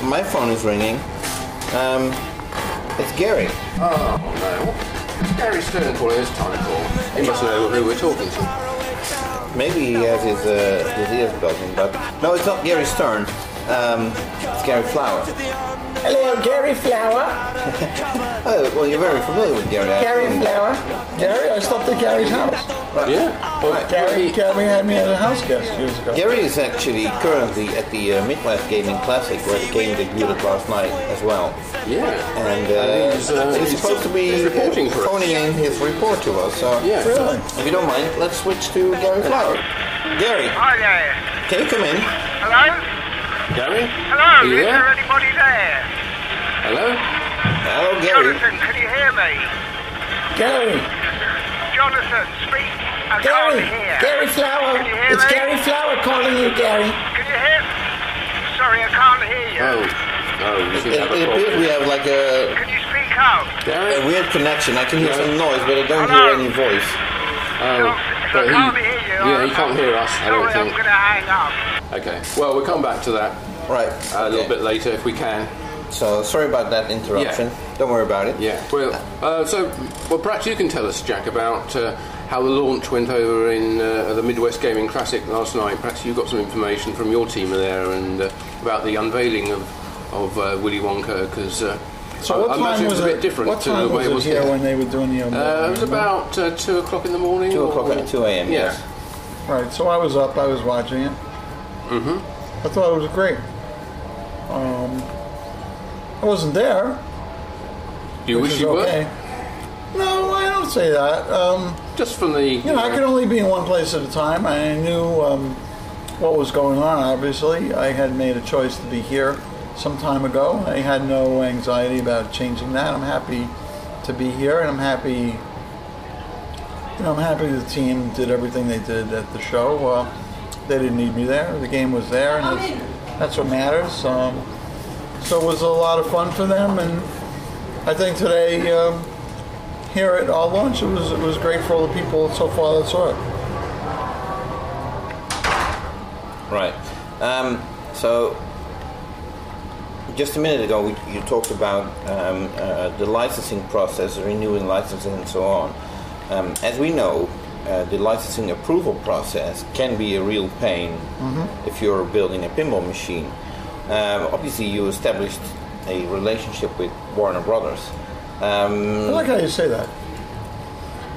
My phone is ringing. It's Gary. Oh, no. It's Gary Stern calling this time call. He must know who we're talking to. Maybe he has his ears buzzing, but no, it's not Gary Stern. It's Gary Flower. Hello, Gary Flower. Oh, well, you're very familiar with Gary. Gary Flower. Gary, I stopped at Gary's house. Right. Yeah. Right. Gary had me as a house guest years ago. Gary is actually currently at the Midwest Gaming Classic, where the game debuted last night as well. Yeah. And he's supposed to be reporting for us. phoning in his report to us. So, Yeah. Really? if you don't mind, let's switch to Gary Flower. Gary, Hi there. can you come in? Hello? Gary? Hello? Are you Is there? there anybody there? Hello? Hello, Gary. Jonathan, can you hear me? Gary. Jonathan, speak. I can't hear. Gary Flower. Can you hear It's me? Gary Flower calling you, Gary. Can you hear? Sorry, I can't hear you. Oh, you seem to have a It appears problem. we have like Can you speak up? Gary? a weird connection. I can hear No. some noise, but I don't Hello? hear any voice. Oh, I can't hear you. Yeah, he can't hear us, I don't Sorry, I'm think. going to hang up. Okay. Well, we'll come back to that Right. a little bit later if we can. So sorry about that interruption. Don't worry about it. Yeah. Well, perhaps you can tell us, Jack, about how the launch went over in the Midwest Gaming Classic last night. Perhaps you got some information from your team there and about the unveiling of Willy Wonka, because So what I time imagine was it's a bit it? different What to the time way was it it was here here. when they were doing the? It was about 2 o'clock in the morning. 2 o'clock at 2 a.m. Yeah. Yes. Right. So I was up. I was watching it. Mm-hmm. I thought it was great. I wasn't there. Do you which wish is you okay. No, I don't would say that. Just from the... I could only be in one place at a time. I knew what was going on, obviously. I had made a choice to be here some time ago. I had no anxiety about changing that. I'm happy to be here, and I'm happy the team did everything they did at the show. They didn't need me there. The game was there, and that's what matters. So it was a lot of fun for them, and I think today here at our launch, it was great for all the people so far that saw it. Right. So just a minute ago, you talked about the licensing process, renewing licensing, and so on. As we know, the licensing approval process can be a real pain if you're building a pinball machine. Obviously, you established a relationship with Warner Brothers. I like how you say that.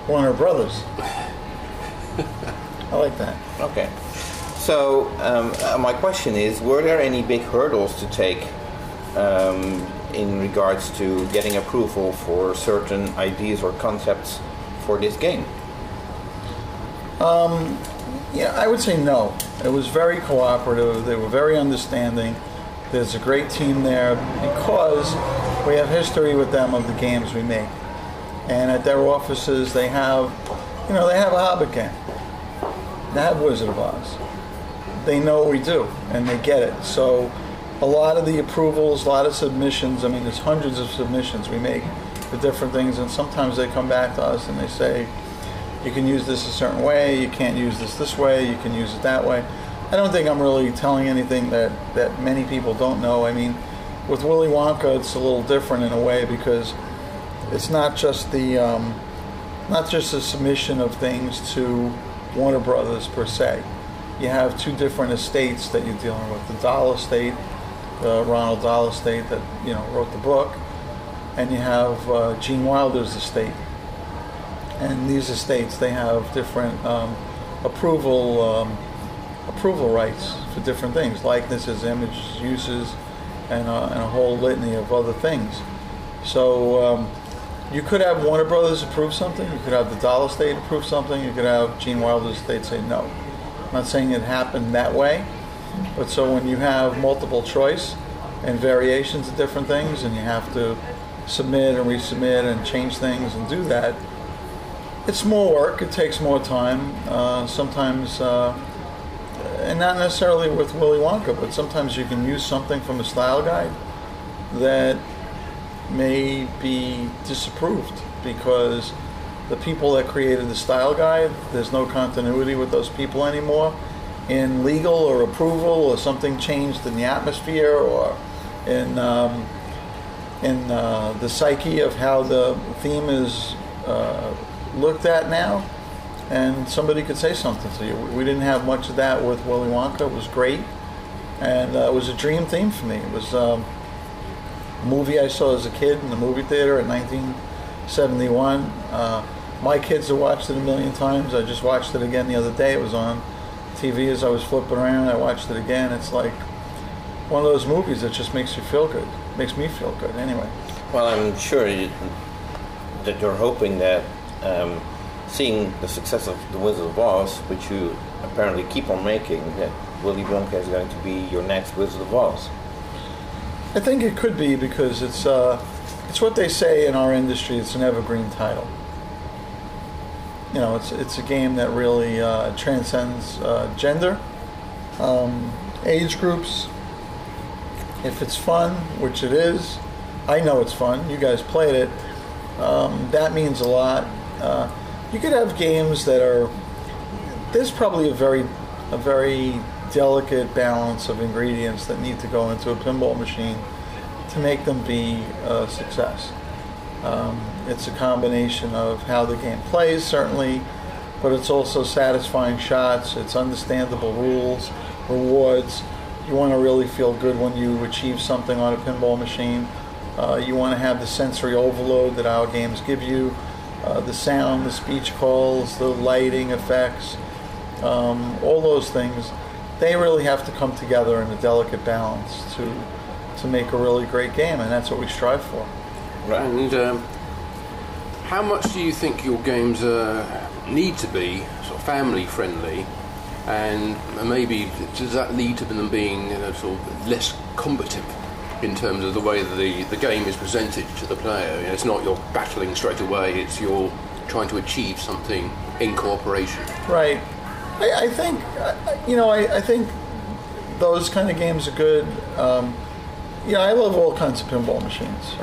Warner Brothers. I like that. Okay. So my question is, were there any big hurdles to take in regards to getting approval for certain ideas or concepts for this game? I would say no. It was very cooperative. They were very understanding. There's a great team there because we have history with them of the games we make. And at their offices, they have a Hobbit game. They have Wizard of Oz. They know what we do, and they get it. So a lot of the approvals, a lot of submissions, there's hundreds of submissions we make for different things, and sometimes they come back to us and they say, you can use this a certain way, you can't use this way, you can use it that way. I don't think I'm really telling anything that many people don't know. With Willy Wonka, it's a little different in a way because it's not just the submission of things to Warner Brothers per se. You have two different estates that you're dealing with: the Dahl estate, Ronald Dahl estate that wrote the book, and you have Gene Wilder's estate. And these estates, they have different approval rights for different things, likenesses, images, uses, and a whole litany of other things. So you could have Warner Brothers approve something, you could have the Dahl estate approve something, you could have Gene Wilder's estate say no. I'm not saying it happened that way, but so when you have multiple choice and variations of different things, and you have to submit and resubmit and change things and do that, it's more work, it takes more time, sometimes, and not necessarily with Willy Wonka, but sometimes you can use something from a style guide that may be disapproved because the people that created the style guide, there's no continuity with those people anymore in legal or approval, or something changed in the atmosphere or in the psyche of how the theme is looked at now, and somebody could say something to you. We didn't have much of that with Willy Wonka. It was great, and it was a dream theme for me. It was a movie I saw as a kid in the movie theater in 1971. My kids have watched it a million times. I just watched it again the other day. It was on TV as I was flipping around. I watched it again. It's like one of those movies that just makes you feel good. Makes me feel good anyway. Well, I'm sure that you're hoping that seeing the success of The Wizard of Oz, which you apparently keep on making, that Willy Wonka is going to be your next Wizard of Oz. I think it could be because it's what they say in our industry. It's an evergreen title. It's a game that really transcends gender, age groups. If it's fun, which it is, I know it's fun. You guys played it. That means a lot. You could have games that are. There's probably a very delicate balance of ingredients that need to go into a pinball machine to make them be a success. It's a combination of how the game plays, certainly, but it's also satisfying shots, it's understandable rules, rewards. You want to really feel good when you achieve something on a pinball machine. You want to have the sensory overload that our games give you, the sound, the speech calls, the lighting effects, all those things. They really have to come together in a delicate balance to make a really great game, and that's what we strive for. Right. And How much do you think your games need to be sort of family friendly, and maybe does that lead to them being sort of less combative in terms of the way that the game is presented to the player? It's not you're battling straight away, it's you're trying to achieve something in cooperation. Right. I think, I think those kind of games are good. I love all kinds of pinball machines,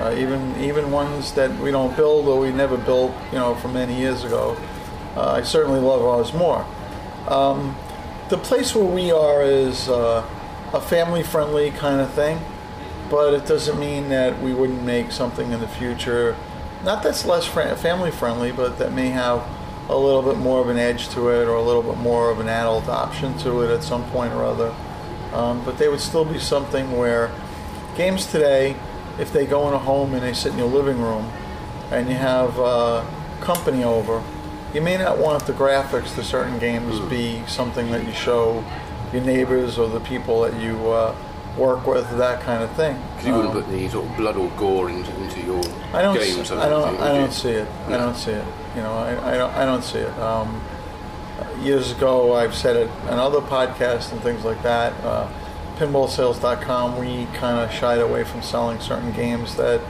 even ones that we don't build or we never built, from many years ago. I certainly love ours more. The place where we are is a family-friendly kind of thing, but it doesn't mean that we wouldn't make something in the future, not that's less family-friendly, but that may have a little bit more of an edge to it or a little bit more of an adult option to it at some point or other. But they would still be something where games today, if they go in a home and they sit in your living room and you have company over, you may not want the graphics to certain games be something that you show your neighbors or the people that you work with, that kind of thing. Because you wouldn't put any sort of blood or gore into your games. I don't see it. No. I don't see it. I don't see it. Years ago, I've said it on other podcasts and things like that. Pinballsales.com, we kind of shied away from selling certain games that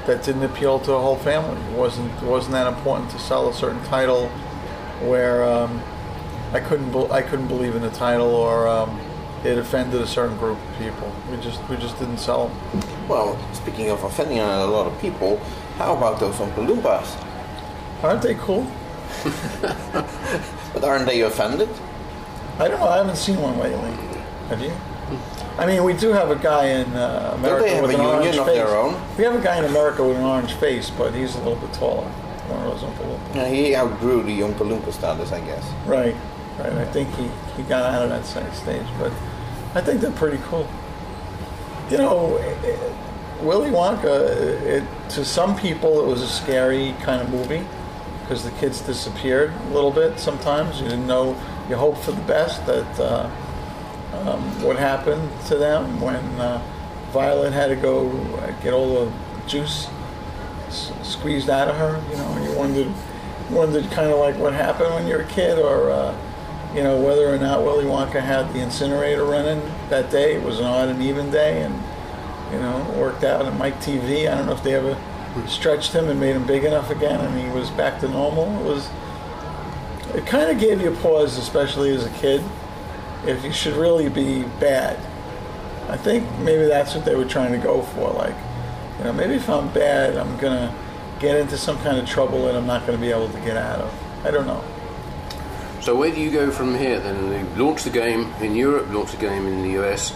didn't appeal to the whole family. It wasn't that important to sell a certain title where I couldn't believe in the title or it offended a certain group of people. We just didn't sell them. Well, speaking of offending a lot of people, how about those Oompa Loompas? Aren't they cool? But aren't they offended? I don't know. I haven't seen one lately. Have you? I mean, we do have a guy in America Don't they have with a an orange union of face. their own? We have a guy in America with an orange face, but he's a little bit taller. One of those Oompa Loompas. Yeah, he outgrew the Oompa Loompa status, I guess. Right. I think he got out of that stage, but I think they're pretty cool. Willy Wonka, to some people it was a scary kind of movie because the kids disappeared a little bit sometimes. You didn't know, you hoped for the best that what happened to them when Violet had to go get all the juice squeezed out of her. You wondered kind of like what happened when you're a kid, or whether or not Willy Wonka had the incinerator running that day. It was an odd and even day, and it worked out at Mike TV. I don't know if they ever stretched him and made him big enough again, and he was back to normal. It kind of gave you a pause, especially as a kid, if you should really be bad. I think maybe that's what they were trying to go for. Like, maybe if I'm bad, I'm gonna get into some kind of trouble that I'm not going to be able to get out of. I don't know. So where do you go from here then? You launch the game in Europe, launch the game in the US.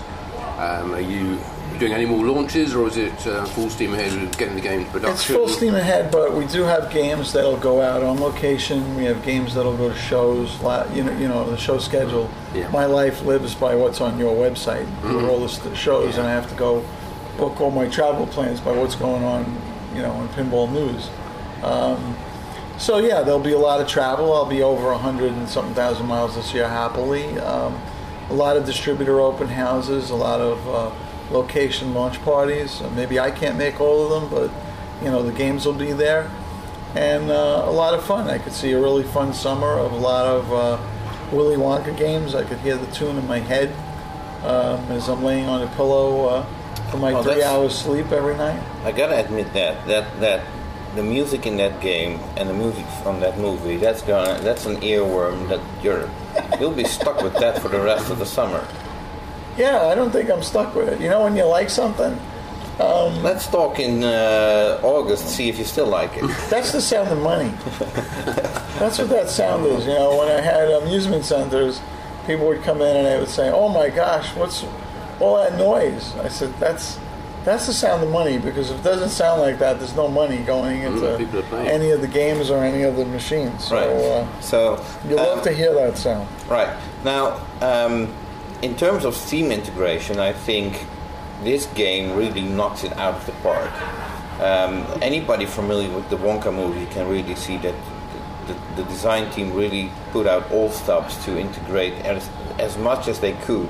Are you doing any more launches, or is it full steam ahead with getting the game into production? It's full steam ahead, but we do have games that'll go out on location. We have games that'll go to shows. The show schedule. Yeah. My life lives by what's on your website with all the shows, and I have to go book all my travel plans by what's going on, in pinball news. So yeah, there'll be a lot of travel. I'll be over 100 and something thousand miles this year happily. A lot of distributor open houses, a lot of location launch parties. Maybe I can't make all of them, but the games will be there, and a lot of fun. I could see a really fun summer of a lot of Willy Wonka games. I could hear the tune in my head as I'm laying on a pillow for my 3 hours sleep every night. I gotta admit that the music in that game and the music from that movie, that's an earworm that you'll be stuck with that for the rest of the summer. Yeah, I don't think I'm stuck with it. When you like something. Let's talk in August, see if you still like it. That's the sound of money. That's what that sound is. When I had amusement centers, people would come in and they would say, "Oh my gosh, what's all that noise?" I said, "That's the sound of money, because if it doesn't sound like that, there's no money going into any of the games or any of the machines." So, right. you love to hear that sound. Right. Now, in terms of Steam integration, I think this game really knocks it out of the park. Anybody familiar with the Wonka movie can really see that the design team really put out all stops to integrate as much as they could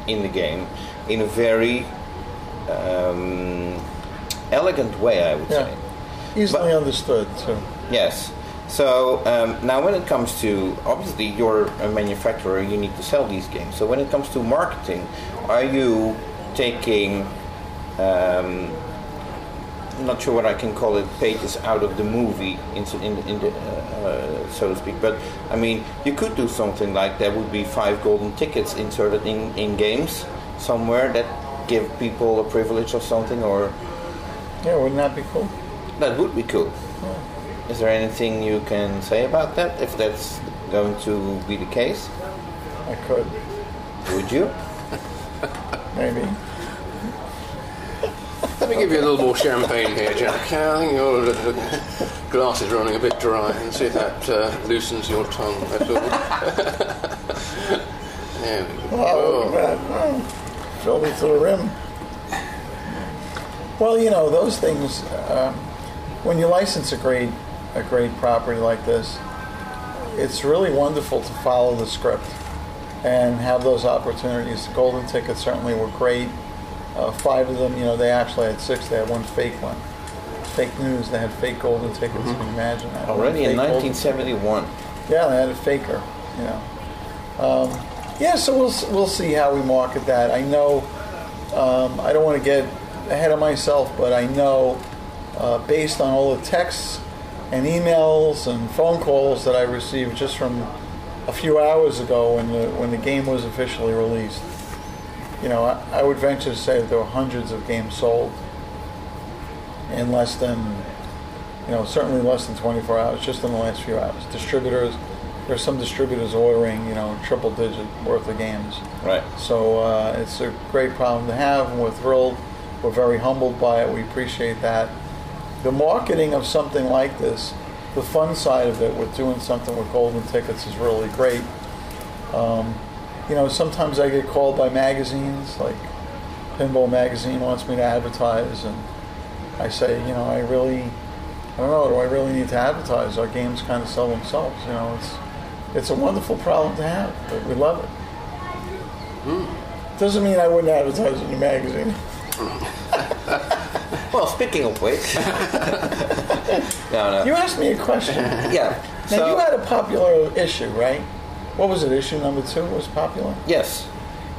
in the game in a very elegant way, I would say. easily understood too. Yes. So now when it comes to, obviously you're a manufacturer, you need to sell these games. So when it comes to marketing, are you taking, I'm not sure what I can call it, pages out of the movie, so to speak, but I mean, you could do something like there would be 5 golden tickets inserted in games somewhere that give people a privilege or something, or... Yeah, wouldn't that be cool? That would be cool. Yeah. Is there anything you can say about that, if that's going to be the case? I could. Would you? Maybe. Let me give you a little more champagne here, Jack. I think your glass is running a bit dry, and see if that loosens your tongue at all. There we go. Oh, man. Filled it to the rim. Well, you know, those things, when you license a great property like this, it's really wonderful to follow the script and have those opportunities. The golden tickets certainly were great. 5 of them, you know, they actually had 6. They had one fake one. Fake news, they had fake golden tickets. Can you imagine that? Already in 1971. Yeah, they had a faker, you know. Yeah, so we'll see how we market that. I know, I don't want to get ahead of myself, but I know based on all the texts and emails and phone calls that I received just from a few hours ago when the game was officially released, you know, I would venture to say that there were hundreds of games sold in less than, you know, certainly less than 24 hours, just in the last few hours. Distributors, there's some distributors ordering, you know, triple digit worth of games. Right. So it's a great problem to have, and we're thrilled. We're very humbled by it. We appreciate that. The marketing of something like this, the fun side of it with doing something with golden tickets is really great. You know, sometimes I get called by magazines, like Pinball Magazine wants me to advertise, and I say, you know, I don't know, do I really need to advertise? Our games kind of sell themselves, you know. It's a wonderful problem to have, but we love it. Doesn't mean I wouldn't advertise in your magazine. Well, speaking of which... no. You asked me a question. Yeah. Now, you had a popular issue, right? What was it? Issue number 2 was popular? Yes.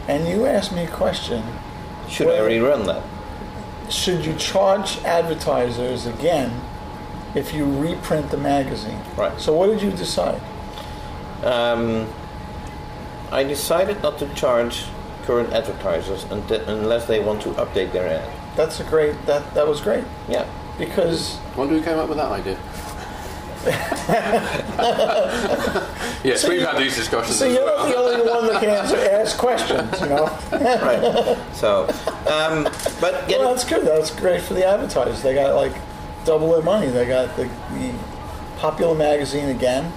And you asked me a question. Should I rerun that? Should you charge advertisers again if you reprint the magazine? Right. So what did you decide? I decided not to charge current advertisers unless they want to update their ad. That's a great. That was great. Yeah. Because. Wonder who came up with that idea. Yes, we've had these discussions. So you're not the only one that can ask questions, you know. Right. So, but well, that's good. That's great for the advertisers. They got like double their money. They got the popular magazine again,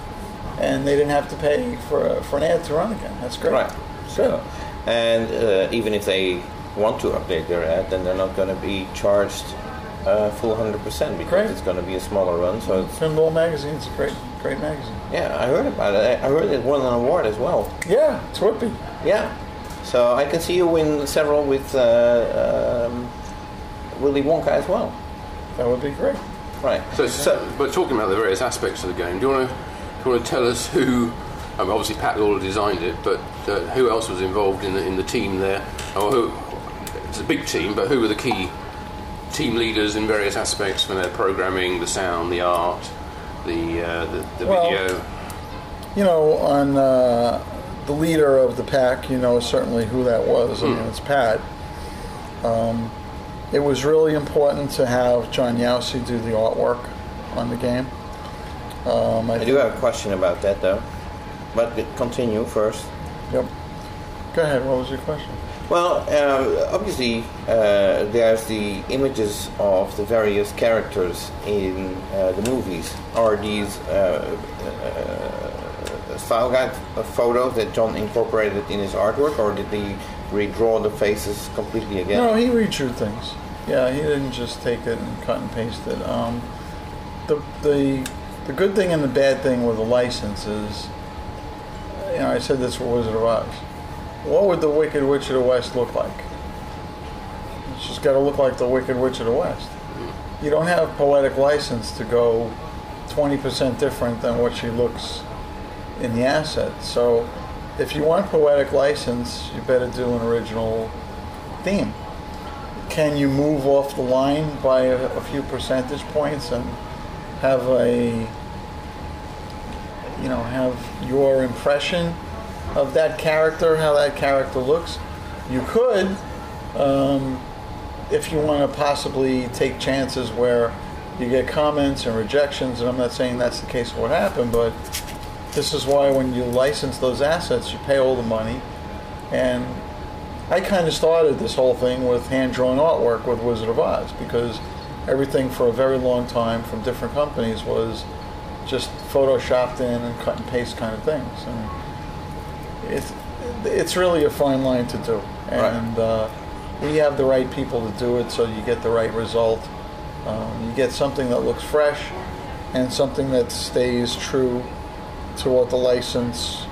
and they didn't have to pay for an ad to run again. That's great. Right. So, and even if they want to update their ad, then they're not going to be charged full 100% because it's going to be a smaller run. So Pinball Magazine's a great magazine. Yeah, I heard about it. I heard it won an award as well. Yeah, it's Whippy. Yeah. So I can see you win several with Willy Wonka as well. That would be great. Right. So, but talking about the various aspects of the game, do you want to tell us who? I mean, obviously Pat Lawler designed it, but who else was involved in the team there? Or who? It's a big team, but who were the key team leaders in various aspects for their programming, the sound, the art, the video? You know, on the leader of the pack, you know certainly who that was. I mean, it's Pat. It was really important to have John Yowsey do the artwork on the game. I do have a question about that, though. But continue first. Yep. Go ahead. What was your question? Well, obviously, there's the images of the various characters in the movies. Are these style guide photos that John incorporated in his artwork, or did he redraw the faces completely again? No, he redrew things. Yeah, he didn't just take it and cut and paste it. The good thing and the bad thing with the license is, you know, I said this for Wizard of Oz. What would the Wicked Witch of the West look like? It's just got to look like the Wicked Witch of the West. you don't have poetic license to go 20% different than what she looks in the asset. So if you want poetic license, you better do an original theme. Can you move off the line by a few percentage points and have have your impression of that character, how that character looks? You could, if you want to possibly take chances where you get comments and rejections, and I'm not saying that's the case of what happened, but this is why when you license those assets, you pay all the money. And I kind of started this whole thing with hand-drawn artwork with Wizard of Oz, because everything for a very long time from different companies was just photoshopped in and cut and paste kind of things. And it's really a fine line to do. And we have the right people to do it, so you get the right result. You get something that looks fresh and something that stays true to what the license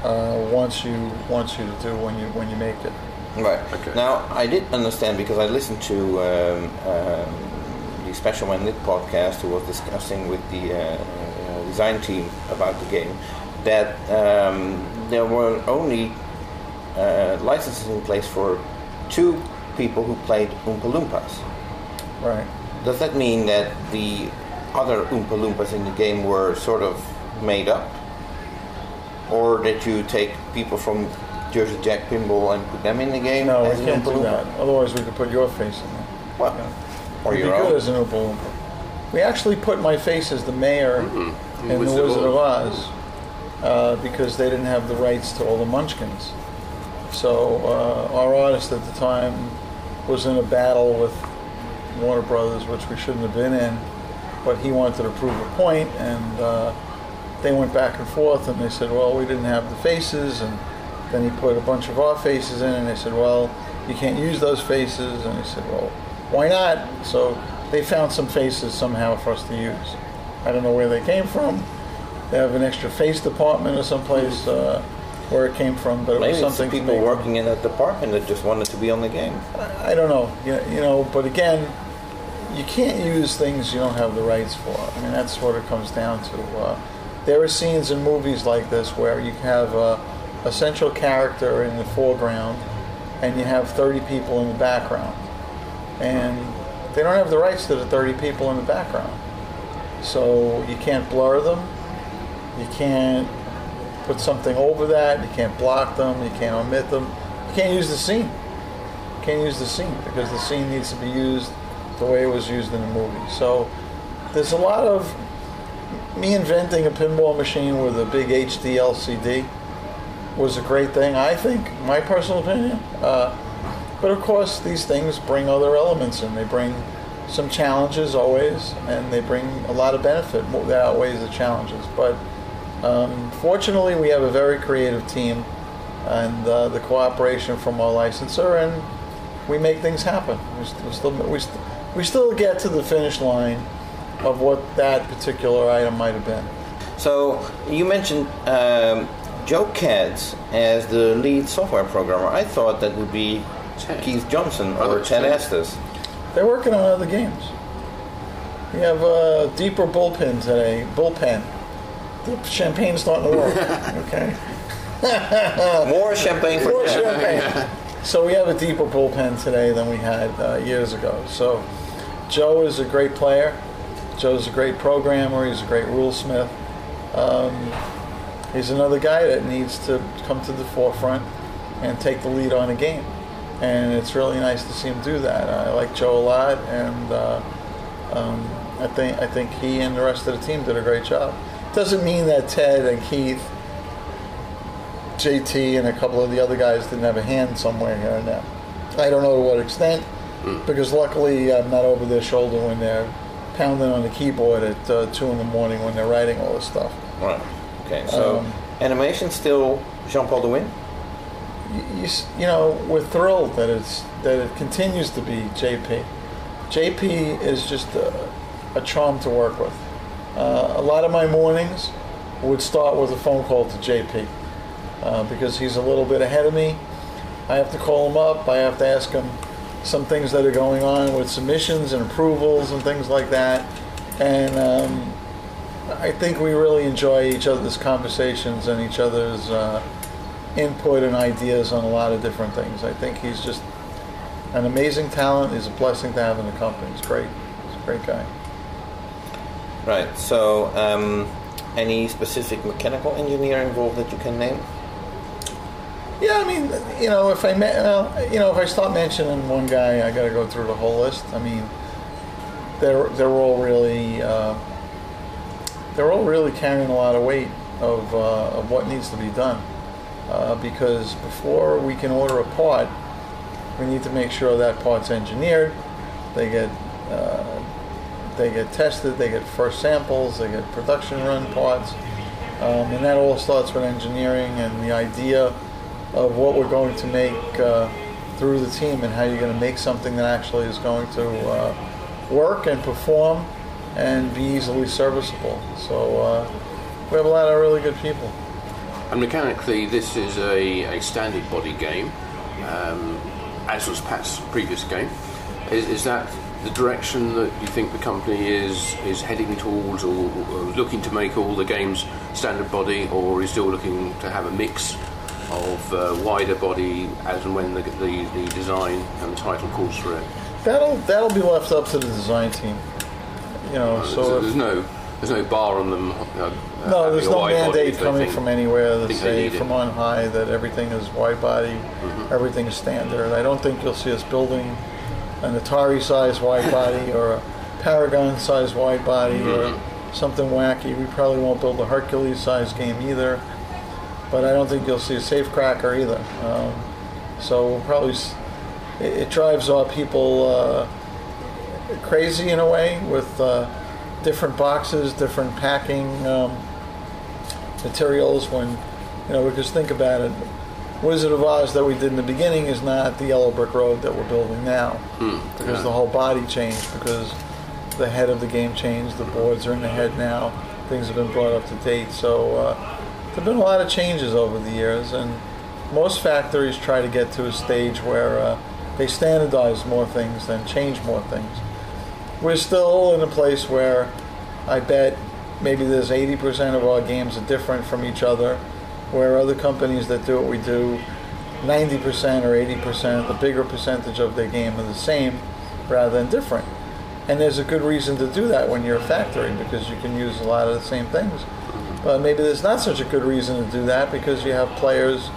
wants you to do when you make it. Right. Okay. Now, I did understand, because I listened to the Special Man Lit podcast, who was discussing with the design team about the game, that there were only licenses in place for 2 people who played Oompa Loompas. Right. Does that mean that the other Oompa Loompas in the game were sort of made up? Or that you take people from Jersey Jack Pinball and put them in the game? No, as we can't Oompa do Loompa? that. Otherwise, we could put your face in there. What? Yeah. Or It'd your be own? good as an Oompa Loompa. We actually put my face as the mayor in The Wizard of Oz because they didn't have the rights to all the Munchkins. So our artist at the time was in a battle with Warner Brothers, which we shouldn't have been in, but he wanted to prove a point, and they went back and forth, and they said, well, we didn't have the faces, and then he put a bunch of our faces in, and they said, well, you can't use those faces, and he said, well, why not? So they found some faces somehow for us to use. I don't know where they came from. They have an extra face department or someplace where it came from, but maybe it was something. Maybe people working in that department that just wanted to be on the game. I don't know. You know, but again, you can't use things you don't have the rights for. I mean, that's what it comes down to. There are scenes in movies like this where you have a central character in the foreground and you have 30 people in the background. And they don't have the rights to the 30 people in the background. So you can't blur them. You can't put something over that. You can't block them. You can't omit them. You can't use the scene. You can't use the scene because the scene needs to be used the way it was used in the movie. So there's a lot of me inventing a pinball machine with a big HD LCD was a great thing, I think, my personal opinion. But of course, these things bring other elements in. They bring some challenges always, and they bring a lot of benefit that outweighs the challenges. But fortunately, we have a very creative team and the cooperation from our licensor, and we make things happen. We still get to the finish line of what that particular item might have been. So you mentioned Joe Katz as the lead software programmer. I thought that would be Keith Johnson or Ted Estes. They're working on other games. We have a deeper bullpen today. Bullpen. The champagne's starting to work. Okay. More champagne for More champagne. So we have a deeper bullpen today than we had years ago. So Joe is a great player. Joe's a great programmer. He's a great rulesmith. He's another guy that needs to come to the forefront and take the lead on a game. And it's really nice to see him do that. I like Joe a lot, and I think he and the rest of the team did a great job. Doesn't mean that Ted and Keith, JT, and a couple of the other guys didn't have a hand somewhere here and there. I don't know to what extent, because luckily I'm not over their shoulder when they're pounding on the keyboard at 2 in the morning when they're writing all this stuff. Right. Okay. So animation still Jean-Paul Dewin? You know, we're thrilled that it continues to be JP. JP is just a charm to work with. A lot of my mornings would start with a phone call to JP because he's a little bit ahead of me. I have to call him up. I have to ask him some things that are going on with submissions and approvals and things like that. And I think we really enjoy each other's conversations and each other's input and ideas on a lot of different things. I think he's just an amazing talent. He's a blessing to have in the company. He's great. He's a great guy. Right. So, any specific mechanical engineer involved that you can name? Yeah, I mean, if I start mentioning one guy, I got to go through the whole list. I mean, they're all really carrying a lot of weight of what needs to be done. Because before we can order a part, we need to make sure that part's engineered. They get tested. They get first samples. They get production run parts, and that all starts with engineering and the idea of what we're going to make through the team and how you're going to make something that actually is going to work and perform and be easily serviceable. So we have a lot of really good people. And mechanically, this is a standard body game, as was Pat's previous game. Is that the direction that you think the company is heading towards, or looking to make all the games standard body, or is still looking to have a mix of wider body as and when the design and the title calls for it? That'll be left up to the design team. So there's no bar on them. No, there's no mandate coming from anywhere that say from on high that everything is wide body, everything is standard. I don't think you'll see us building an Atari size wide body or a Paragon size wide body or something wacky. We probably won't build a Hercules size game either, but I don't think you'll see a Safecracker either. So we'll probably it drives our people crazy in a way with different boxes, different packing materials. When because think about it, Wizard of Oz that we did in the beginning is not the yellow brick road that we're building now, because the whole body changed, because the head of the game changed, the boards are in the head now, things have been brought up to date. So there have been a lot of changes over the years, and most factories try to get to a stage where they standardize more things than change more things. We're still in a place where I bet maybe there's 80% of our games are different from each other, where other companies that do what we do, 90% or 80%, the bigger percentage of their game are the same rather than different. And there's a good reason to do that when you're a factory, because you can use a lot of the same things. But maybe there's not such a good reason to do that, because you have players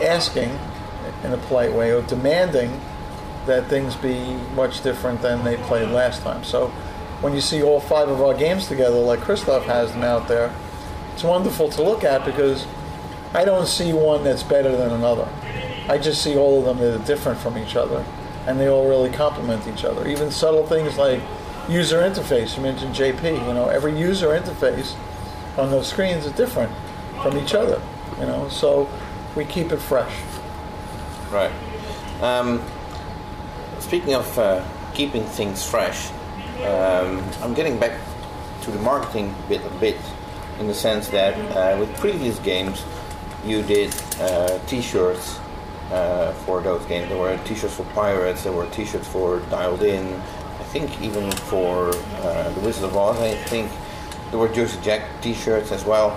asking in a polite way or demanding that things be much different than they played last time. So when you see all 5 of our games together, like Christoph has them out there, it's wonderful to look at, because I don't see one that's better than another. I just see all of them that are different from each other, and they all really complement each other. Even subtle things like user interface. You mentioned JP. Every user interface on those screens is different from each other. So we keep it fresh. Right. Speaking of keeping things fresh, I'm getting back to the marketing bit a bit, in the sense that with previous games you did t-shirts for those games. There were t-shirts for Pirates, there were t-shirts for Dialed In, I think even for the Wizard of Oz, I think there were Jersey Jack t-shirts as well.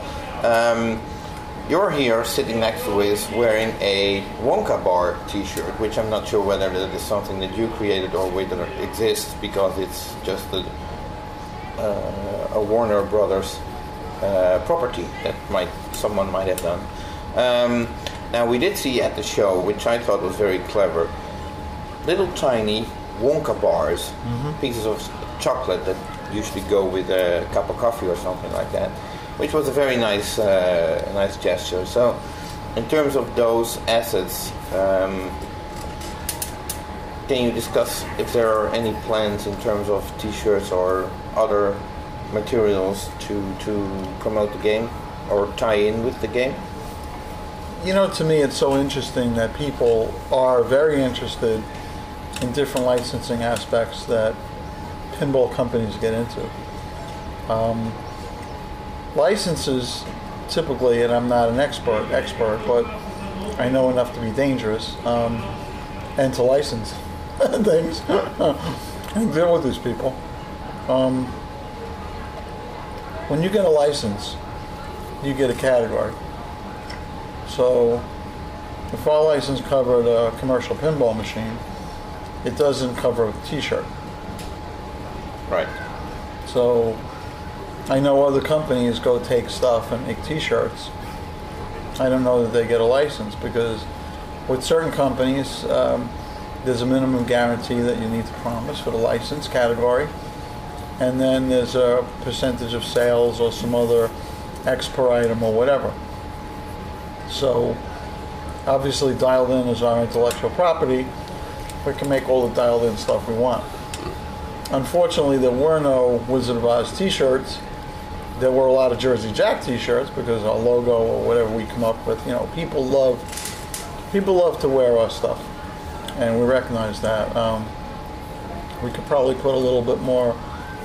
You're here sitting next to us wearing a Wonka bar t-shirt, which I'm not sure whether that is something that you created or whether it exists, because it's just a Warner Brothers property that someone might have done. Now we did see at the show, which I thought was very clever, little tiny Wonka bars, pieces of chocolate that usually go with a cup of coffee or something like that, which was a very nice gesture. So in terms of those assets, can you discuss if there are any plans in terms of t-shirts or other materials to promote the game or tie in with the game? To me it's so interesting that people are very interested in different licensing aspects that pinball companies get into. Licenses typically, and I'm not an expert, but I know enough to be dangerous, and to license. things and deal with these people. When you get a license, you get a category. So if our license covered a commercial pinball machine, it doesn't cover a t-shirt. Right. So I know other companies go take stuff and make t-shirts. I don't know that they get a license because with certain companies, there's a minimum guarantee that you need to promise for the license category. And then there's a percentage of sales or some other X per item or whatever. So obviously dialed in is our intellectual property. We can make all the dialed in stuff we want. Unfortunately, there were no Wizard of Oz t-shirts. There were a lot of Jersey Jack t-shirts because our logo or whatever we come up with, people love to wear our stuff. And we recognize that. We could probably put a little bit more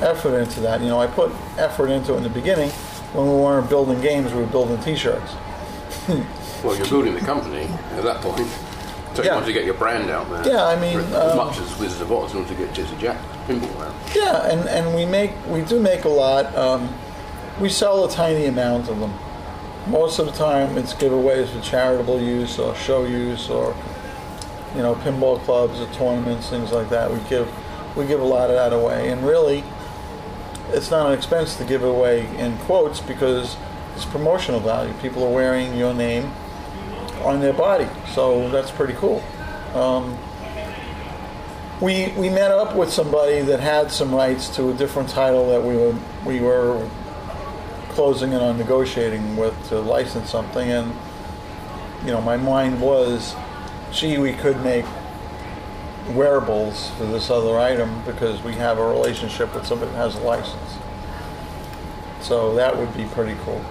effort into that. I put effort into it in the beginning. When we weren't building games, we were building t-shirts. Well, you're building the company at that point. So you want to get your brand out there. Yeah, I mean, as much as Wizard of Oz, you want to get Jersey Jack Pinball out. Yeah, and we do make a lot. We sell a tiny amount of them. Most of the time, it's giveaways for charitable use or show use, or pinball clubs or tournaments, things like that. We give a lot of that away, and really, it's not an expense to give away in quotes because it's promotional value. People are wearing your name on their body, so that's pretty cool. We met up with somebody that had some rights to a different title that we were closing in on negotiating with to license something, and my mind was, gee, we could make wearables for this other item because we have a relationship with somebody that has a license. So that would be pretty cool.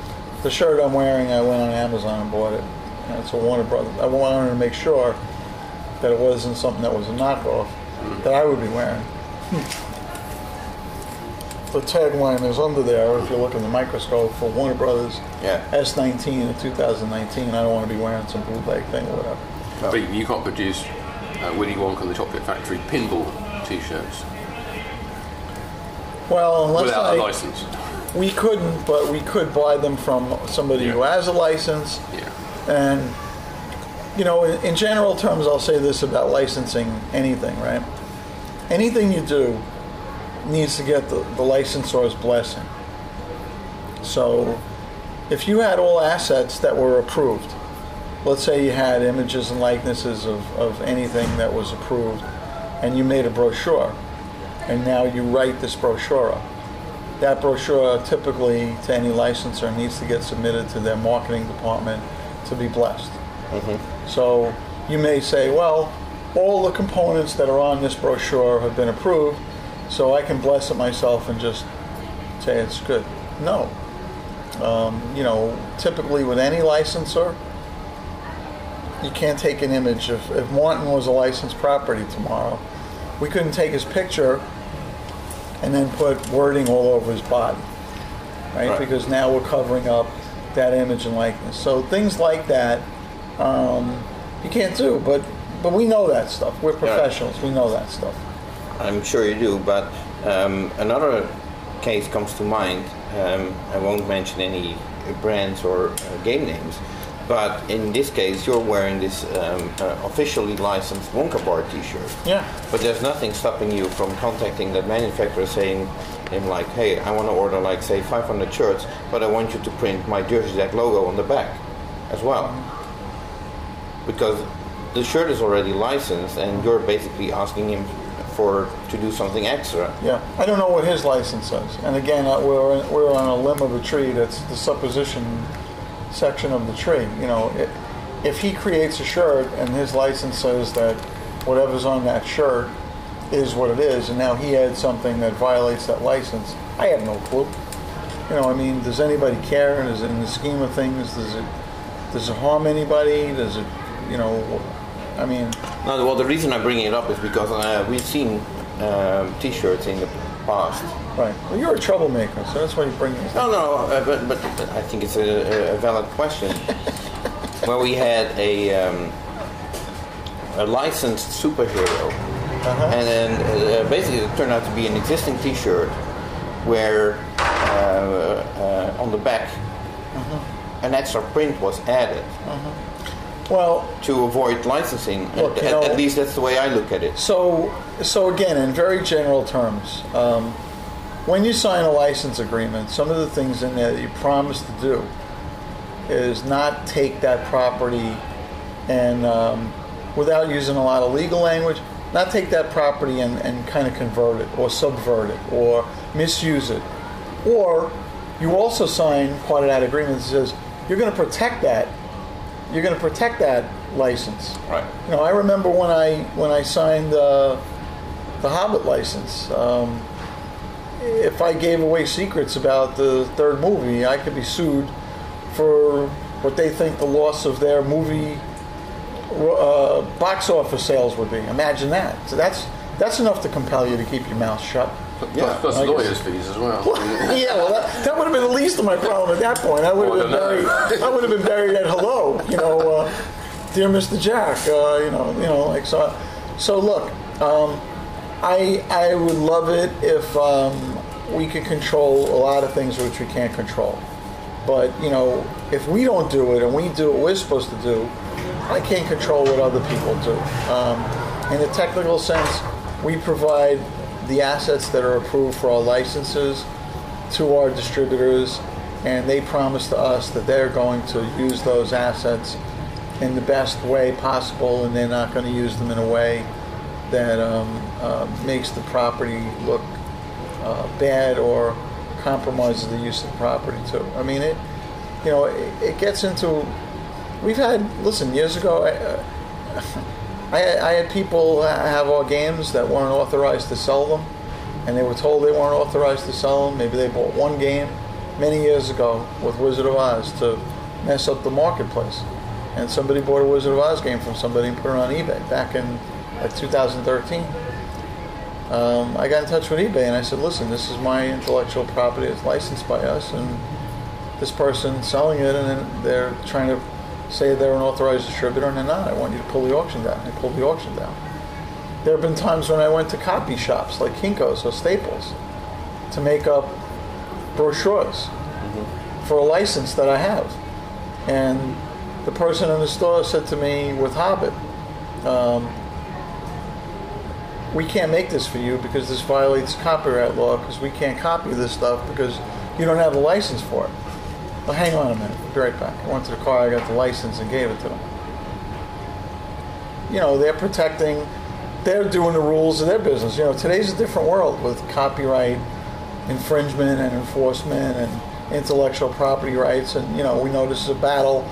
The shirt I'm wearing, I went on Amazon and bought it. And it's a Warner Brothers. I wanted to make sure that it wasn't something that was a knockoff that I would be wearing. The tagline is under there, if you look in the microscope, for Warner Brothers S19 in 2019. I don't want to be wearing some bootleg thing or whatever. But you can't produce Willy Wonka and the Chocolate Factory pinball t-shirts. Well, unless without a license. We couldn't, but we could buy them from somebody who has a license. Yeah. And, in general terms, I'll say this about licensing anything, right? Anything you do needs to get the licensor's blessing. So if you had all assets that were approved, let's say you had images and likenesses of anything that was approved, and you made a brochure, and now you write this brochure up. That brochure typically to any licensor needs to get submitted to their marketing department to be blessed. Mm-hmm. So you may say, well, all the components that are on this brochure have been approved, so I can bless it myself and just say it's good. No. Typically with any licensor, you can't take an image. If Martin was a licensed property tomorrow, we couldn't take his picture and then put wording all over his body, right? Because now we're covering up that image and likeness. So things like that, you can't do, but we know that stuff. We're professionals. We know that stuff. I'm sure you do, but another case comes to mind. I won't mention any brands or game names, but in this case, you're wearing this officially licensed Wonka Bar t-shirt. Yeah. But there's nothing stopping you from contacting the manufacturer saying, like, hey, I want to order, like, say, 500 shirts, but I want you to print my Jersey Jack logo on the back as well. Because the shirt is already licensed, and you're basically asking him to do something extra. Yeah, I don't know what his license says. And again, we're on a limb of a tree. That's the supposition section of the tree. If he creates a shirt and his license says that whatever's on that shirt is what it is, and now he adds something that violates that license, I have no clue. Does anybody care? Is it in the scheme of things? Does it harm anybody? Does it, No, well, the reason I'm bringing it up is because we've seen T-shirts in the past. Right. Well, you're a troublemaker, so that's why you bring this up. No, but I think it's a valid question. Where we had a licensed superhero and then basically it turned out to be an existing T-shirt where on the back an extra print was added. Well, to avoid licensing. Look, at least that's the way I look at it. So again, in very general terms, when you sign a license agreement, some of the things in there that you promise to do is not take that property and, without using a lot of legal language, not take that property and kind of convert it or subvert it or misuse it. Or you also sign part of that agreement that says you're going to protect that. You're going to protect that license. Right. You know, I remember when I signed the Hobbit license. If I gave away secrets about the third movie, I could be sued for what they think the loss of their movie box office sales would be. Imagine that. So that's enough to compel you to keep your mouth shut. Plus lawyers' fees as well. Yeah, well, that would have been the least of my problem at that point. I would have been buried at hello, dear Mr. Jack, like so. So look, I would love it if we could control a lot of things which we can't control. But if we don't do it and we do what we're supposed to do, I can't control what other people do. In a technical sense, we provide the assets that are approved for our licenses to our distributors, and they promise to us that they're going to use those assets in the best way possible, and they're not going to use them in a way that makes the property look bad or compromises the use of the property too. I mean, it gets into. We've had years ago. I had people have our games that weren't authorized to sell them, and they were told they weren't authorized to sell them. Maybe they bought one game many years ago with Wizard of Oz to mess up the marketplace. And somebody bought a Wizard of Oz game from somebody and put it on eBay back in 2013. I got in touch with eBay and I said, listen, this is my intellectual property. It's licensed by us, and this person's selling it, and then they're trying to say they're an authorized distributor, and they're not. I want you to pull the auction down. I pulled the auction down. There have been times when I went to copy shops like Kinko's or Staples to make up brochures for a license that I have. And the person in the store said to me with Hobbit, we can't make this for you because this violates copyright law, because we can't copy this stuff because you don't have a license for it. Well, hang on a minute. I'll be right back. I went to the car, I got the license and gave it to them. They're protecting, they're doing the rules of their business. Today's a different world with copyright infringement and enforcement and intellectual property rights. And, we know this is a battle,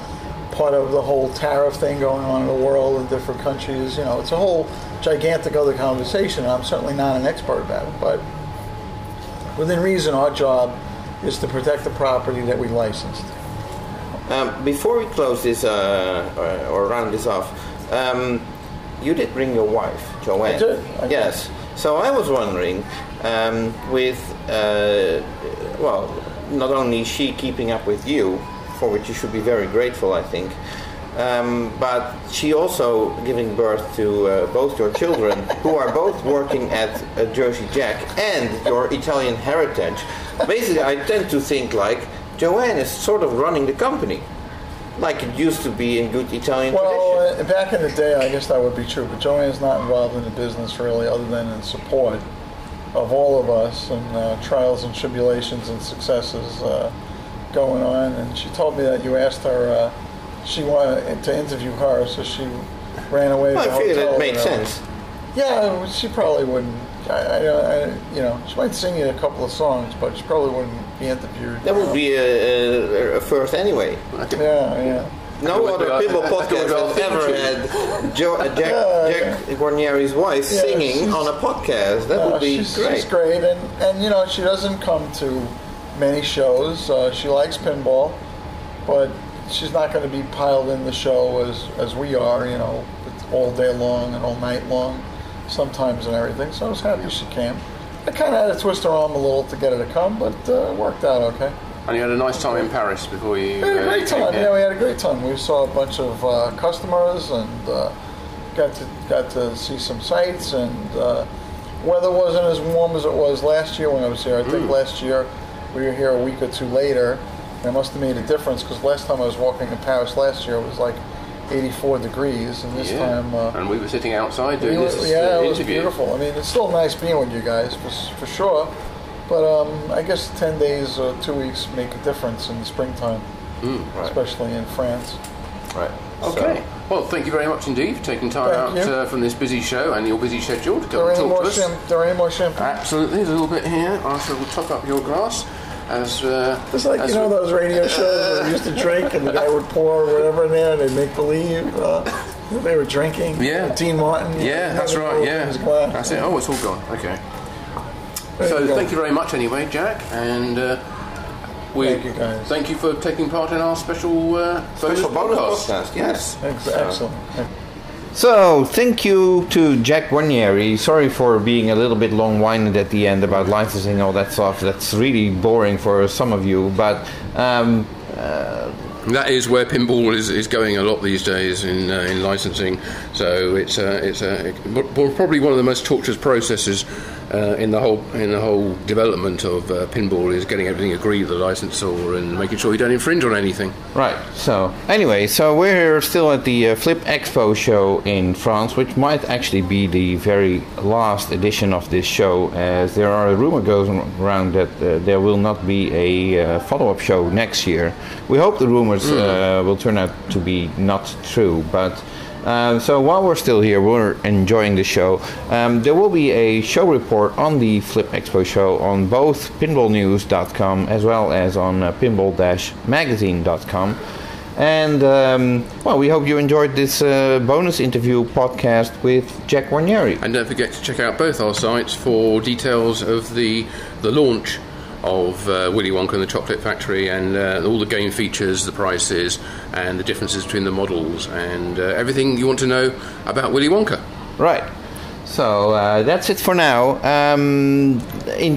part of the whole tariff thing going on in the world in different countries. It's a whole gigantic other conversation. I'm certainly not an expert about it. But within reason, our job is to protect the property that we licensed. Before we close this or round this off, you did bring your wife, Joanne. I did. Yes. So I was wondering, not only is she keeping up with you, for which you should be very grateful, I think, but she also giving birth to both your children, who are both working at Jersey Jack, and your Italian heritage. Basically, I tend to think like Joanne is sort of running the company, like it used to be in good Italian tradition. Back in the day, I guess that would be true, but Joanne's not involved in the business really, other than in support of all of us and trials and tribulations and successes going on. And she told me that you asked her, she wanted to interview her, so she ran away to the hotel. I feel it made sense. Yeah, she probably wouldn't. She might sing you a couple of songs, but she probably wouldn't be interviewed. That would be a first anyway. Yeah. No other pinball podcast has ever had Jack Guarnieri's wife singing on a podcast. That would be great. She's great, and she doesn't come to many shows. She likes pinball, but she's not going to be piled in the show as we are, all day long and all night long, sometimes and everything. So I was happy she came. I kind of had to twist her arm a little to get her to come, but it worked out okay. And you had a nice time in Paris before you... We had a great time. Yeah, we had a great time. We saw a bunch of customers and got to see some sights, and weather wasn't as warm as it was last year when I was here. I think last year we were here a week or two later. It must have made a difference because last time I was walking in Paris last year, it was like 84 degrees, and this time... and we were sitting outside doing this interview. Yeah, it was beautiful. I mean, it's still nice being with you guys, for sure, but I guess 10 days or 2 weeks make a difference in the springtime, especially in France. Right. Okay. Well, thank you very much indeed for taking time out from this busy show and your busy schedule to come and talk to us. There any more champagne? Absolutely. There's a little bit here. I shall top up your glass. It's like, those radio shows where they used to drink and the guy would pour whatever in there and they'd make believe they were drinking. Yeah. Dean Martin. Yeah, that's right, yeah. That's it. Oh, it's all gone. Okay. Thank you very much anyway, Jack, and thank you guys. Thank you for taking part in our special bonus podcast. Yes. Excellent. So, thank you to Jack Guarnieri. Sorry for being a little bit long-winded at the end about licensing all that stuff. That's really boring for some of you, but... that is where pinball is going a lot these days in licensing. So it's probably one of the most torturous processes in the whole development of pinball is getting everything agreed with the licensor and making sure you don't infringe on anything. Right. So anyway, we're still at the Flip Expo show in France, which might actually be the very last edition of this show, as there are a rumor goes around that there will not be a follow-up show next year. We hope the rumors will turn out to be not true, but so while we're still here, we're enjoying the show. There will be a show report on the Flip Expo show on both pinballnews.com as well as on pinball-magazine.com. And, we hope you enjoyed this bonus interview podcast with Jack Guarnieri. And don't forget to check out both our sites for details of the launch of Willy Wonka and the Chocolate Factory, and all the game features, the prices, and the differences between the models, and everything you want to know about Willy Wonka. Right. So that's it for now. In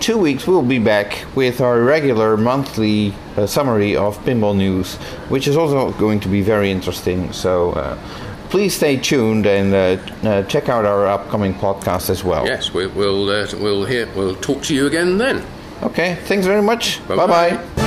2 weeks we'll be back with our regular monthly summary of pinball news, which is also going to be very interesting. So please stay tuned and check out our upcoming podcast as well. Yes, we'll talk to you again then. Okay, thanks very much. Bye-bye. Bye-bye.